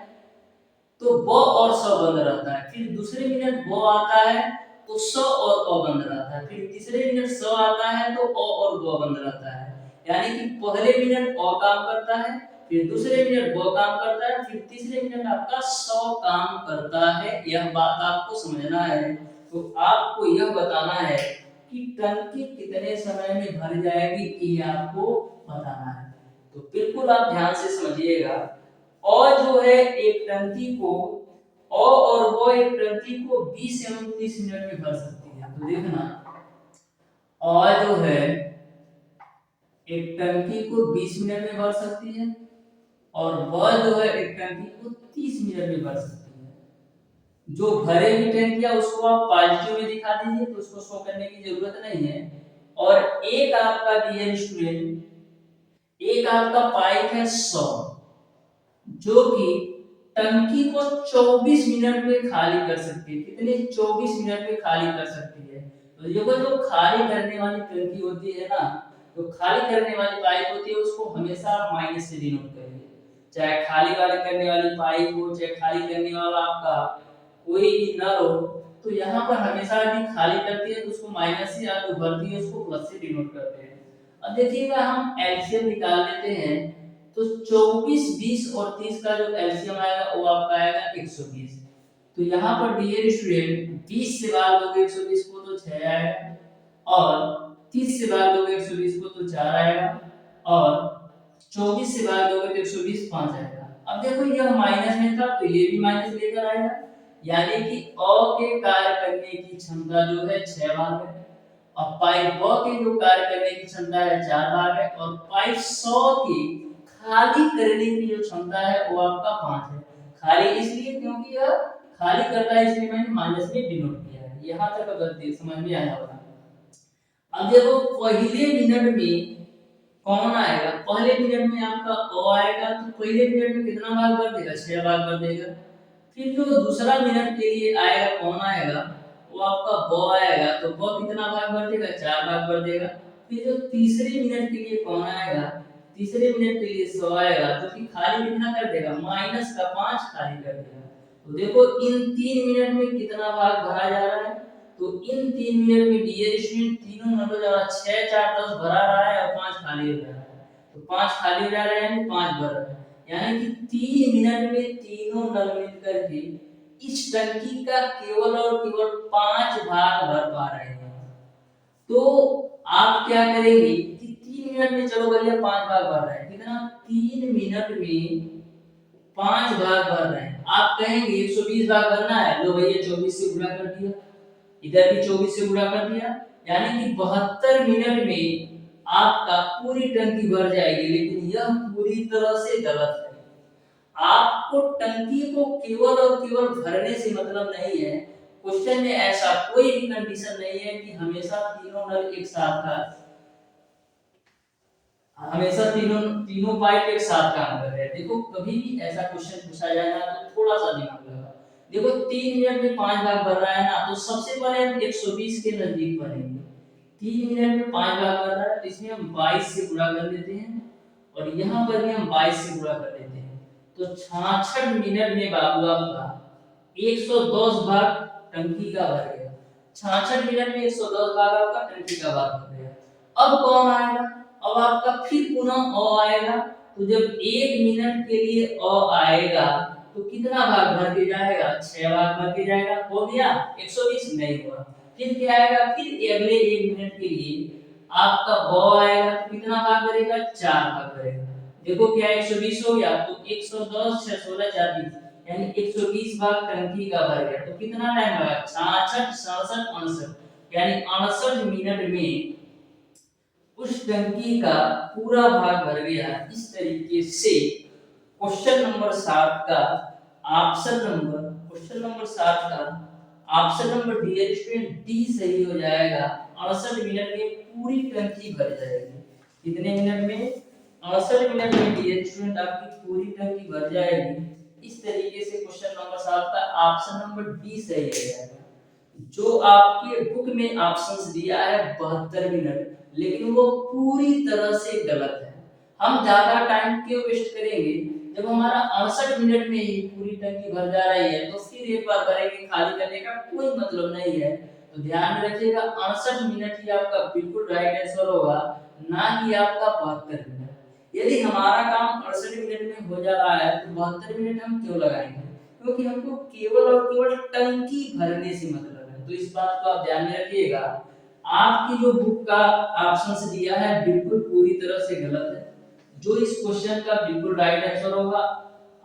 तो ब और स बंद रहता है, फिर दूसरे मिनट ब आता है तो स और अ बंद रहता है, फिर तीसरे मिनट स आता है तो अ और ब बंद रहता है, यानी कि पहले मिनट अ काम करता है, फिर दूसरे मिनट वो काम करता है, फिर तीसरे मिनट आपका 100 काम करता है। यह बात आपको समझना है। तो आपको यह बताना है कि टंकी कितने समय में भर जाएगी, ये आपको बताना है। तो बिल्कुल आप ध्यान से समझिएगा। और जो है एक टंकी को और वो एक टंकी को 20 एवं 30 मिनट में भर सकती है। तो देखना, और जो है एक टंकी को 20 मिनट में भर सकती है और वह जो है एक टंकी को 30 मिनट में भर सकती है। जो भरे हुई टंकियां उसको आप पॉजिटिव में दिखा दीजिए, तो उसको शो करने की जरूरत नहीं है। और एक आपका डियर स्टूडेंट, एक आपका पाइप है 100, जो कि टंकी को 24 मिनट में खाली कर सकती है। कितने? 24 मिनट में खाली कर सकती है। तो ये जो खाली करने वाली टंकी होती है ना, तो खाली करने वाली पाइप होती है, उसको हमेशा माइनस से डिनोट करिए। चाहे खाली वाली करने वाली पाइप हो, चाहे खाली करने वाला आपका कोई भी नल हो, तो यहाँ पर हमेशा यदि खाली करती है तो उसको माइनस से, या जो भरती है उसको प्लस से डिनोट करते हैं। अब देखिएगा, हम एलसीएम निकाल लेते हैं। तो 24, 20 और 30 का जो एलसीएम आएगा वो आपका आएगा 120। तो यहाँ पर डियर स्टूडेंट 20 से भाग दोगे 120 को तो 6 आएगा, और 30 से भाग दोगे 120 को तो 4 आएगा, और 24 से भाग दोगे तो 120 5 आएगा। अब देखो यह माइनस में था तो ये भी माइनस लेकर आएगा, यानी कि अ के कार्य करने की क्षमता जो है 6 भाग है, और पाइप ब के जो कार्य करने की क्षमता है 4 भाग है, और पाइप 100 की खाली करने की जो क्षमता है वो आपका 5 है। खाली इसलिए क्योंकि यह खाली करता है, इसलिए मैंने माइनस में डिनोट किया है। यहाँ तक अगर समझ में आया होगा। अब देखो पहले मिनट में कौन आएगा? पहले मिनट में आपका अ आएगा, तो पहले मिनट में कितना भाग कर देगा? 6 भाग कर देगा। फिर जो दूसरा मिनट के लिए आएगा कौन आएगा? वो आपका ब आएगा, तो ब कितना भाग कर देगा? 4 भाग कर देगा। फिर जो तीसरे मिनट के लिए कौन आएगा? तीसरे मिनट के लिए 100 आएगा, जो कि खाली कितना कर देगा? माइनस का 5 खाली कर देगा। तो देखो इन 3 मिनट में कितना भाग भरा जा रहा है? तो इन 3 मिनट में डियर स्टूडेंट तीनों नंबर जा रहा है, 6 4 10 भरा रहा है और 5 खाली हो जा रहा है। तो 5 खाली हो जा रहा है यानी 5 भर रहा है, यानी कि 3 मिनट में तीनों नल मिलकर के इस टंकी का केवल और केवल 5 भाग भर पा रहे हैं। तो आप क्या करेंगे कि 3 मिनट में, चलो भैया 5 भाग भर रहे हैं, कितना? 3 मिनट में 5 भाग भर रहे हैं। आप कहेंगे 120 भाग भरना है, लो भैया 24 से गुणा कर दिया, इधर भी 24 से गुणा कर दिया, यानी कि 72 मिनट में आपका पूरी टंकी भर जाएगी। लेकिन यह पूरी तरह से गलत है। आपको टंकी को केवल और केवल भरने से मतलब नहीं है। क्वेश्चन में ऐसा कोई भी कंडीशन नहीं है कि हमेशा तीनों नल एक साथ का, हमेशा तीनों तीनों पाइप एक साथ काम कर रहे हैं। देखो कभी भी ऐसा क्वेश्चन पूछा जाए ना, तो थोड़ा सा दिमाग लगा। देखो 3 मिनट में 5 भाग भर रहा है ना, तो सबसे पहले हम 120 के नजदीक भरेंगे। 3 मिनट में 5 भाग भर रहा है, तो इसमें हम 22 से गुणा कर देते हैं, और यहाँ पर भी हम 22 से गुणा कर देते हैं। तो 66 मिनट में बाबू आपका 110 भाग टंकी का भर गया। 66 मिनट में 110 भाग आपका टंकी का भर गया। अब कौन आएगा? अब आपका फिर पुनः अ आएगा। तो जब 1 मिनट के लिए अ आएगा तो कितना भाग भर के जाएगा? 6 भाग भर के जाएगा। हो गया? 120 नहीं हुआ। फिर क्या आएगा? फिर अगले 1 मिनट के लिए आपका ब आएगा, तो कितना भाग करेगा? 4 भाग करेगा। देखो क्या 120 हो गया, तो 110 6 16 4 20, यानी 120 भाग टंकी का भर गया। तो कितना टाइम लगा? 66 67 69, यानी 68 मिनट में उस टंकी का पूरा भाग भर गया। इस तरीके से क्वेश्चन नंबर 7 का क्वेश्चन नंबर 7 का option number dear student D सही हो जाएगा। 68 मिनट में पूरी टंकी भर जाएगी। कितने मिनट में? 68 मिनट में डियर स्टूडेंट आपकी पूरी टंकी भर जाएगी। इस तरीके से क्वेश्चन नंबर 7 का ऑप्शन नंबर डी सही हो जाएगा। जो आपके बुक में ऑप्शंस दिया है 72 मिनट, लेकिन वो पूरी तरह से गलत है। हम ज्यादा टाइम क्यों वेस्ट करेंगे? जब हमारा 68 मिनट में ही पूरी टंकी भर जा रही है, तो फिर एक बार भरेंगे, खाली करने का कोई मतलब नहीं है। तो ध्यान में रखिएगा 68 मिनट ही आपका बिल्कुल राइट आंसर होगा, ना कि आपका 72 मिनट। यदि हमारा काम 68 मिनट में हो जा रहा है तो 72 मिनट हम क्यों लगाएंगे? क्योंकि हमको केवल और केवल टंकी भरने से मतलब है। तो इस बात को आप ध्यान में रखिएगा। आपकी जो बुक का ऑप्शन दिया है बिल्कुल पूरी तरह से गलत है। जो इस क्वेश्चन का बिल्कुल राइट आंसर होगा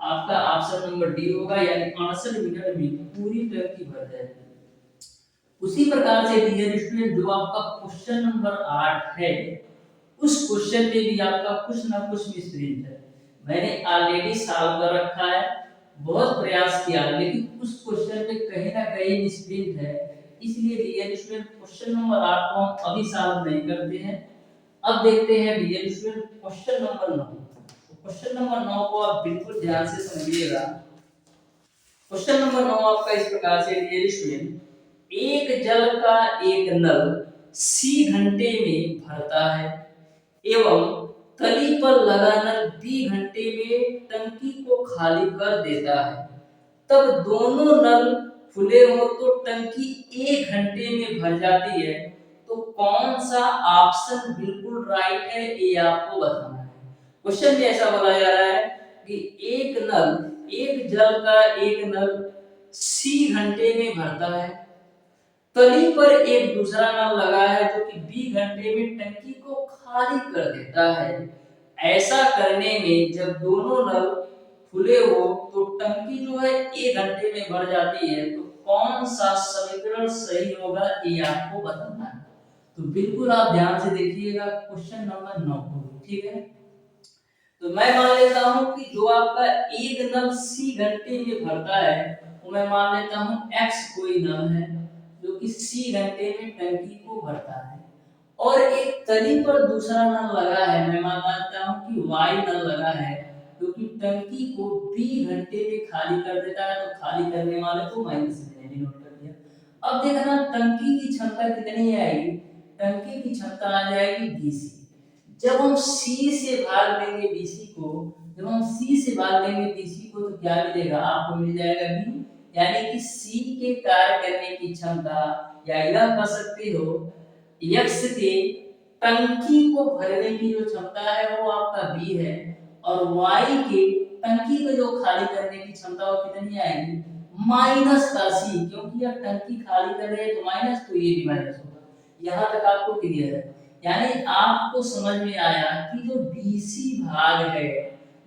आपका ऑप्शन नंबर डी होगा, यानी 68 मिनट में पूरी टंकी भर जाएगी। उसी प्रकार से डियर स्टूडेंट, जो आपका क्वेश्चन नंबर 8 है उस क्वेश्चन में भी आपका कुछ ना कुछ मिसप्रिंट है। मैंने ऑलरेडी सॉल्व कर रखा है, बहुत प्रयास किया, लेकिन उस क्वेश्चन में कहीं ना कहीं मिसप्रिंट है। इसलिए डियर स्टूडेंट क्वेश्चन नंबर 8 को हम अभी सॉल्व नहीं करते हैं। अब देखते हैं dear student question number 9। Question number 9 को आप बिल्कुल ध्यान से समझिएगा। क्वेश्चन नंबर 9 आपका इस प्रकार से डियर स्टूडेंट, एक जल का एक नल सी घंटे में भरता है एवं तली पर लगा नल बी घंटे में टंकी को खाली कर देता है, तब दोनों नल खुले हो तो टंकी 1 घंटे में भर जाती है। तो कौन सा ऑप्शन बिल्कुल राइट है ये आपको बताना है। क्वेश्चन में ऐसा बोला जा रहा है कि एक जल का एक नल सी घंटे में भरता है, तली पर एक दूसरा नल लगा है जो कि बी घंटे में टंकी को खाली कर देता है। ऐसा करने में जब दोनों नल खुले हो तो टंकी जो है 1 घंटे में भर जाती है। तो कौन सा समीकरण सही होगा ये आपको बताना है। तो बिल्कुल आप ध्यान से देखिएगा क्वेश्चन नंबर 9 को, ठीक है। तो मैं मान लेता हूं कि जो आपका एक नल सी घंटे में भरता है वो मैं मान लेता हूं एक्स कोई नल है जो कि सी घंटे में टंकी को भरता है, और एक तली पर दूसरा नल लगा है, मैं मान लेता हूं कि वाई नल लगा है जो कि टंकी को बी घंटे में खाली कर देता है। तो खाली करने वाले को माइनस में मैंने नोट कर दिया। अब देखना टंकी की क्षमता कितनी आएगी, टंकी की क्षमता आ जाएगी बीसी। जब हम C से भाग देंगे BC को, जब हम C से भाग देंगे BC को तो क्या मिलेगा, आपको मिल जाएगा B, यानी कि C के कार्य करने की क्षमता, या यह कह सकते हो X के टंकी को भरने की जो क्षमता है वो आपका B है, और Y के टंकी को जो खाली करने की क्षमता वो कितनी आएगी, माइनस का C, क्योंकि यह टंकी खाली कर रहे हैं तो माइनस, तो ये भी माइनस होगा। यहाँ तक आपको क्लियर है। यानी आपको समझ में आया कि जो BC भाग है,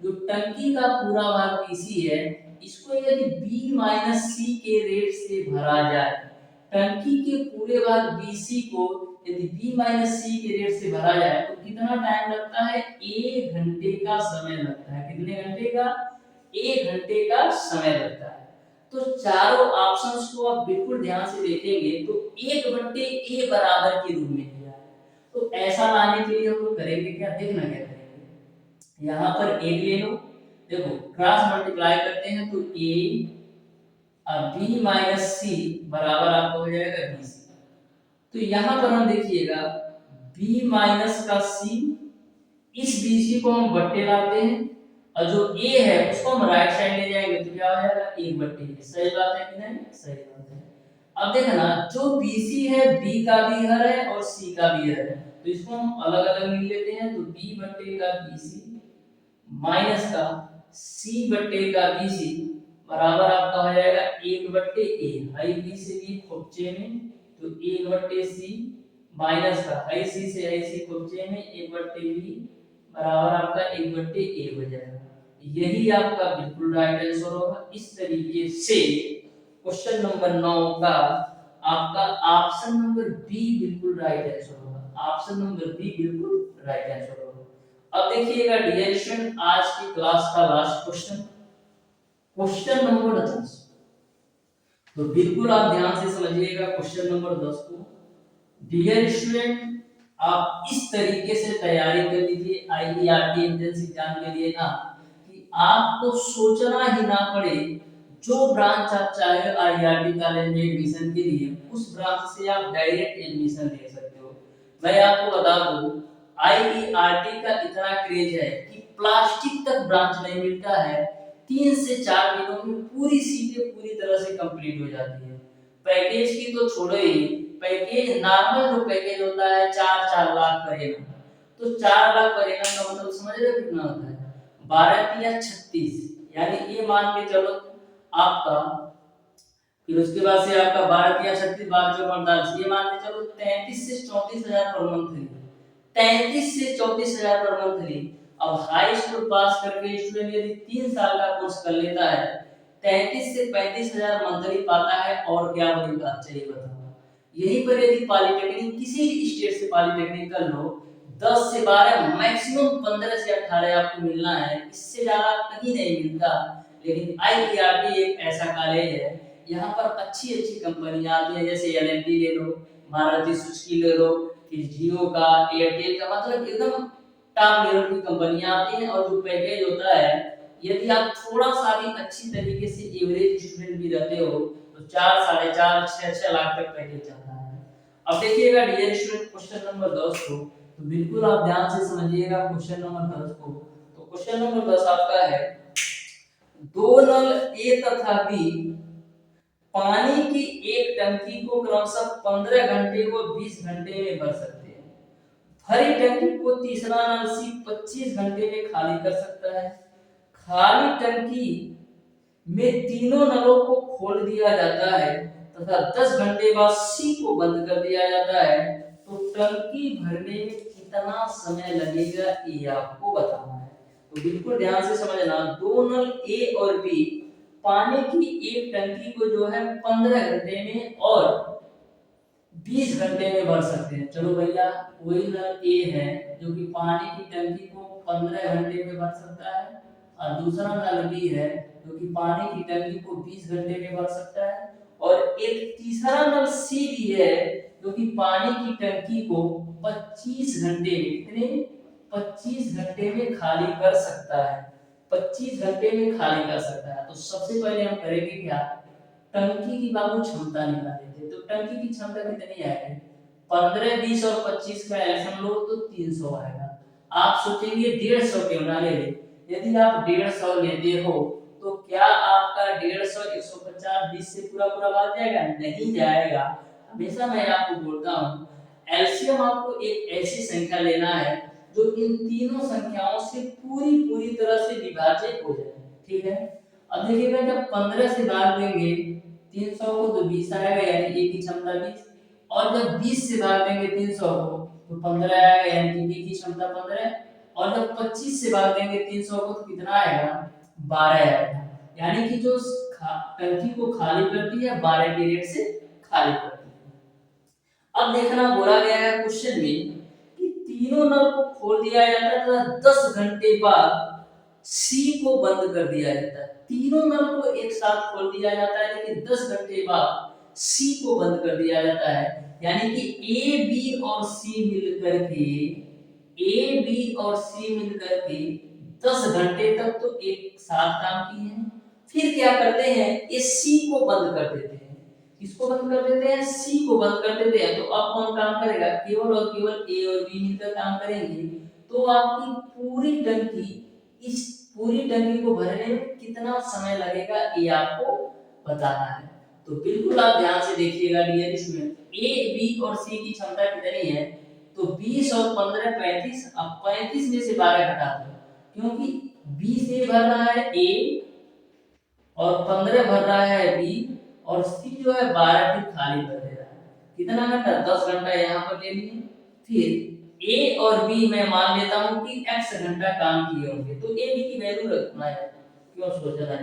जो टंकी का पूरा भाग BC है, इसको यदि B माइनस C के रेट से भरा जाए, टंकी के पूरे भाग BC को यदि B माइनस C के रेट से भरा जाए तो कितना टाइम लगता है, 1 घंटे का समय लगता है। कितने घंटे का, 1 घंटे का समय लगता है। तो चारों ऑप्शंस को आप बिल्कुल ध्यान से देखेंगे तो 1/a बराबर के रूप में दिया है। तो ऐसा लाने के लिए हम लोग करेंगे क्या, देखना क्या करेंगे, यहाँ पर a ले लो, देखो क्रॉस मल्टीप्लाई करते हैं तो a और b माइनस c बराबर आपको हो जाएगा bc। तो यहाँ पर हम देखिएगा b माइनस का c, इस bc को हम बट्टे लाते हैं और जो a है उसको हम राइट साइड ले जाएंगे तो क्या हो जाएगा, 1/a। सही बात है कि नहीं, सही बात है। अब देखना जो BC है B का भी हर है और C का भी हर है, तो इसको हम अलग अलग लिख लेते हैं। तो B बट्टे का BC माइनस का C बट्टे का BC बराबर आपका हो जाएगा 1/a। हाई B से B खोपचे में तो 1/c माइनस का हाई C से हाई C खोपचे में 1/b बराबर आपका 1/a हो जाएगा। यही आपका बिल्कुल राइट आंसर होगा। इस तरीके से क्वेश्चन नंबर 9 का आपका ऑप्शन नंबर बी बिल्कुल राइट आंसर होगा। ऑप्शन नंबर बी बिल्कुल राइट आंसर होगा। अब देखिएगा डियर स्टूडेंट, आज की क्लास का लास्ट क्वेश्चन, क्वेश्चन नंबर 10। तो बिल्कुल आप ध्यान से समझिएगा क्वेश्चन नंबर 10 को। डियर स्टूडेंट, आप इस तरीके से तैयारी कर लीजिए आईईआरटी एंट्रेंस एग्जाम के लिए ना, कि आपको सोचना ही ना पड़े। जो ब्रांच आप चाहे आईआरटी कॉलेज में एडमिशन के लिए, उस ब्रांच से आप डायरेक्ट एडमिशन ले सकते हो। मैं आपको बता दूं आईईआरटी का इतना क्रेज है कि प्लास्टिक तक ब्रांच नहीं मिलता है, 3 से 4 दिनों में पूरी सीटें पूरी तरह से कंप्लीट हो जाती है। पैकेज की तो छोड़ो ही, पैकेज नॉर्मल जो पैकेज होता है 4-4 लाख करेगा, तो 4 लाख पर एकम का मतलब समझ रहे हो कितना होता है, 12 तिया 36, यानी ये मान के चलो आपका, फिर उसके बाद से आपका 12 तिया 36, 12 चौक 48, ये मान के चलो 33 से 34,000 पर मंथली, 33 से 34,000 पर मंथली। अब हाई स्कूल पास करके स्टूडेंट यदि 3 साल का कोर्स कर लेता है, 33 से 35,000 मंथली पाता है, और क्या बड़ी बात चाहिए बताओ। यहीं पर यदि पॉलिटेक्निक किसी भी स्टेट से पॉलिटेक्निक कर लो, 10 से 12 मैक्सिमम 15 से 18 आपको मिलना है, इससे ज्यादा कहीं नहीं मिलता। लेकिन आईईआरटी एक ऐसा कॉलेज है, यहाँ पर अच्छी अच्छी कंपनियां आती हैं, जैसे एलएनटी ले लो, मारुति सुजुकी ले लो, फिर जियो का, एयरटेल का, मतलब एकदम टॉप लेवल की कंपनियां आती हैं। और जो पैकेज होता है, यदि आप थोड़ा सा भी अच्छी तरीके से एवरेज स्टूडेंट भी रहते हो, तो 4, 4.5, 6 लाख तक पैकेज जाता है। अब देखिएगा डियर स्टूडेंट क्वेश्चन नंबर 10 को, तो बिल्कुल आप ध्यान से समझिएगा क्वेश्चन नंबर 10 को। तो क्वेश्चन नंबर 10 आपका है, दो नल ए तथा बी पानी की एक टंकी को क्रमशः 15 घंटे व 20 घंटे में भर सकते हैं। भरी टंकी को तीसरा नल सी 25 घंटे में खाली कर सकता है। खाली टंकी में तीनों नलों को खोल दिया जाता है तथा 10 घंटे बाद सी को बंद कर दिया जाता है, तो टंकी भरने में कितना समय लगेगा ये आपको बताना है। तो बिल्कुल ध्यान से समझना, दो नल ए और बी पानी की एक टंकी को जो है 15 घंटे में और 20 घंटे में भर सकते हैं। चलो भैया, वही नल ए है जो कि पानी की टंकी को 15 घंटे में भर सकता है, और दूसरा नल बी है जो कि पानी की टंकी को 20 घंटे में भर सकता है, और एक तीसरा नल सी भी है जो कि पानी की टंकी को 25 घंटे में, कितने, 25 घंटे में खाली कर सकता है, 25 घंटे में खाली कर सकता है। तो सबसे पहले हम करेंगे क्या, टंकी की बाबू क्षमता निकाल लेते हैं। तो टंकी की क्षमता कितनी आएगी, 15, 20 और 25 का एलसीएम लो तो 300 आएगा। आप सोचेंगे 150 क्यों ना ले ले, यदि आप 150 लेते हो तो क्या आपका 150 150 20 से पूरा पूरा बात जाएगा, नहीं जाएगा। हमेशा मैं आपको बोलता हूँ, एलसीएम आपको एक ऐसी संख्या लेना है जो इन तीनों संख्याओं से पूरी पूरी तरह से विभाजित हो जाए, ठीक है। अब देखिएगा, जब 15 से भाग देंगे 300 को तो 20 आएगा, यानी ए की क्षमता 20, और जब 20 से भाग देंगे 300 को तो 15 आएगा, यानी कि बी की क्षमता 15, और जब 25 से भाग देंगे 300 को तो कितना आएगा, 12 आएगा। यानी कि जो टंकी को खाली करती है 12 के रेट से खाली करती है। अब देखना, बोला गया है क्वेश्चन में कि तीनों नल को खोल दिया जाता है तथा 10 घंटे बाद सी को बंद कर दिया जाता है। तीनों नल को एक साथ खोल दिया जाता है, लेकिन 10 घंटे बाद सी को बंद कर दिया जाता है। यानी कि ए बी और सी मिलकर के 10 घंटे तक तो एक साथ काम किए हैं। फिर क्या करते हैं, इस सी को बंद कर देते हैं। किसको बंद कर देते हैं, सी को बंद कर देते हैं। तो अब कौन काम करेगा, केवल और केवल ए और बी मिलकर काम करेंगे। तो आपकी इस पूरी टंकी को भरने में कितना समय लगेगा ये आपको बताना है। तो बिल्कुल आप ध्यान से देखिएगा डियर स्टूडेंट, ए बी और सी की क्षमता कितनी है, तो 20 और 15 35। अब 35 में से 12 घटा दो, क्योंकि 20 ए भर रहा है ए और 15 भर रहा है बी, और सी जो है 12 भी खाली कर दे रहा है। कितना घंटा, 10 घंटा यहाँ पर ले लिए। फिर ए और बी मैं मान लेता हूं कि x घंटा काम किए होंगे, तो ए बी की वैल्यू रखना है, क्यों सोचा था।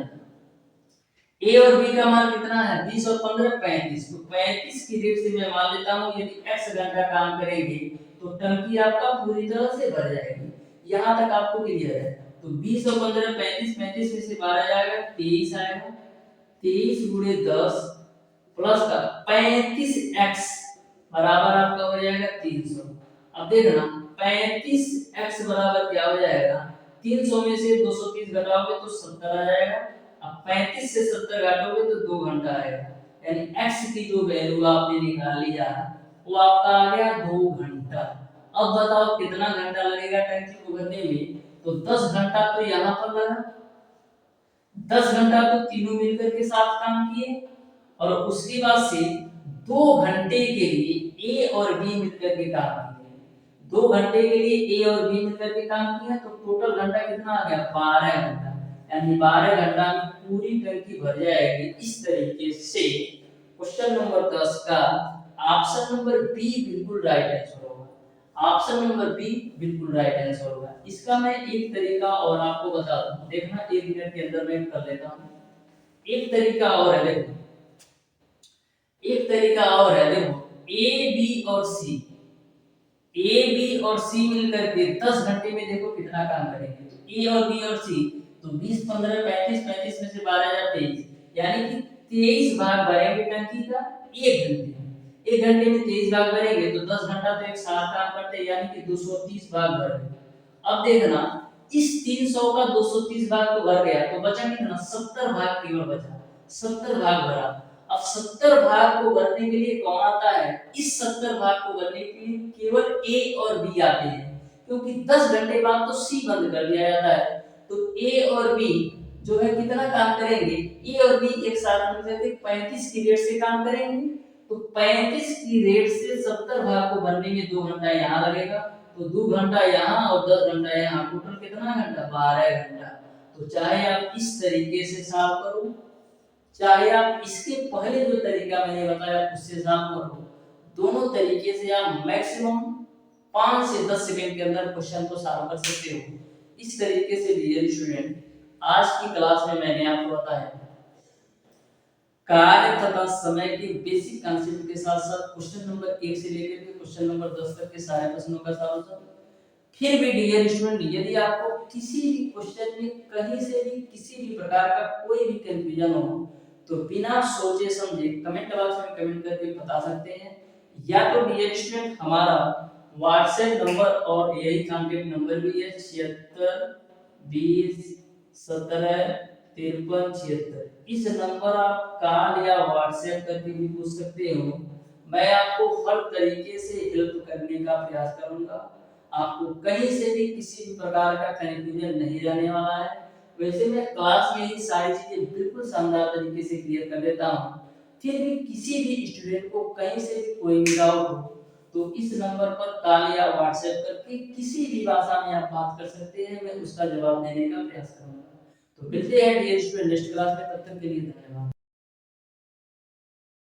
ए और बी का मान कितना है, 20 और 15 35। तो 35 की रेट से मैं मान लेता हूं यदि x घंटा काम करेंगे तो टंकी आपका पूरी तरह से भर जाएगी। यहां तक आपको क्लियर है। तो 20 और 15 35, 35 में से 12 जाएगा 23 आएगा, 23 गुणे 10 प्लस का 35x बराबर आपका हो जाएगा 300। अब देखना, 35x बराबर क्या हो जाएगा, 300 में से 230 घटाओगे तो 70 आ जाएगा। अब 35 से 70 घटाओगे तो 2 घंटा आएगा, यानी x की जो वैल्यू आपने निकाल लिया वो आपका आ गया 2 घंटा। अब बताओ कितना घंटा लगेगा टंकी को भरने में, तो 10 घंटा तो यहाँ पर लगा, 10 घंटा तो तीनों मिलकर के साथ काम किए, और उसके बाद से 2 घंटे के लिए ए और बी मिलकर के काम किए। 2 घंटे के लिए ए और बी मिलकर के काम किया तो टोटल घंटा कितना आ गया 12 घंटा, यानी 12 घंटा में पूरी टंकी भर जाएगी। इस तरीके से क्वेश्चन नंबर 10 का ऑप्शन नंबर बी बिल्कुल राइट आंसर होगा। ऑप्शन नंबर बी बिल्कुल राइट आंसर होगा। इसका मैं एक तरीका और आपको बता दूं, देखना 1 मिनट के अंदर मैं कर लेता हूं। एक तरीका और है, देखो एक तरीका और है, देखो ए बी और सी, ए बी और सी मिलकर के 10 घंटे में देखो कितना काम करेंगे। तो ए और बी और सी तो 20 15 35 35 में से 12 या 23, यानी कि 23 भाग भरेंगे टंकी का 1 घंटे में। 1 घंटे में 23 भाग भरेंगे तो 10 घंटा तो एक साथ काम करते हैं, यानी कि 230 भाग भर गए। अब देखना इस 300 का 230 भाग तो भर गया, तो बचा कितना 70 भाग केवल बचा, 70 भाग भरा। अब 70 भाग को भरने के लिए कौन आता है? इस 70 भाग को भरने के लिए केवल ए और बी आते हैं, क्योंकि 10 घंटे बाद तो सी बंद कर दिया जाता है। तो ए और बी जो है कितना काम करेंगे? ए और बी एक साथ मिलकर के 35 की रेट से काम करेंगे। तो 35 की रेट से 70 भाग को भरने में 2 घंटा यहाँ लगेगा, तो 2 घंटा यहाँ और 10 घंटा यहाँ, टोटल कितना घंटा? 12 घंटा। तो चाहे आप इस तरीके से सॉल्व करो, चाहे आप इसके पहले जो तरीका मैंने बताया उससे सॉल्व करो, दोनों तरीके से आप मैक्सिमम 5 से 10 सेकंड के अंदर क्वेश्चन को सॉल्व कर सकते हो। इस तरीके से डियर स्टूडेंट, आज की क्लास में मैंने आपको बताया कार्य तथा समय के बेसिक कॉन्सेप्ट के साथ साथ क्वेश्चन नंबर 1 से लेकर के क्वेश्चन नंबर 10 तक के सारे प्रश्नों का सॉल्यूशन। फिर भी डियर स्टूडेंट, यदि आपको किसी भी क्वेश्चन में कहीं से भी किसी भी प्रकार का कोई भी कंफ्यूजन हो तो बिना सोचे समझे कमेंट बॉक्स में कमेंट करके बता सकते हैं, या तो डियर स्टूडेंट हमारा व्हाट्सएप नंबर और यही कॉन्टैक्ट नंबर भी है 76 20 17 53 76। इस नंबर आप कॉल या व्हाट्सएप करके भी पूछ सकते हो। मैं आपको हर तरीके से हेल्प करने का प्रयास करूंगा, आपको कहीं से भी किसी भी प्रकार का कंफ्यूजन नहीं रहने वाला है। वैसे मैं क्लास में ही सारी चीजें बिल्कुल शानदार तरीके से क्लियर कर देता हूँ। फिर भी किसी भी स्टूडेंट को कहीं से भी कोई भी डाउट हो तो इस नंबर पर कॉल या व्हाट्सएप करके किसी भी भाषा में आप बात कर सकते हैं, मैं उसका जवाब देने का प्रयास करूंगा। तो मिलते हैं डियर स्टूडेंट नेक्स्ट क्लास में, तब तक के लिए धन्यवाद।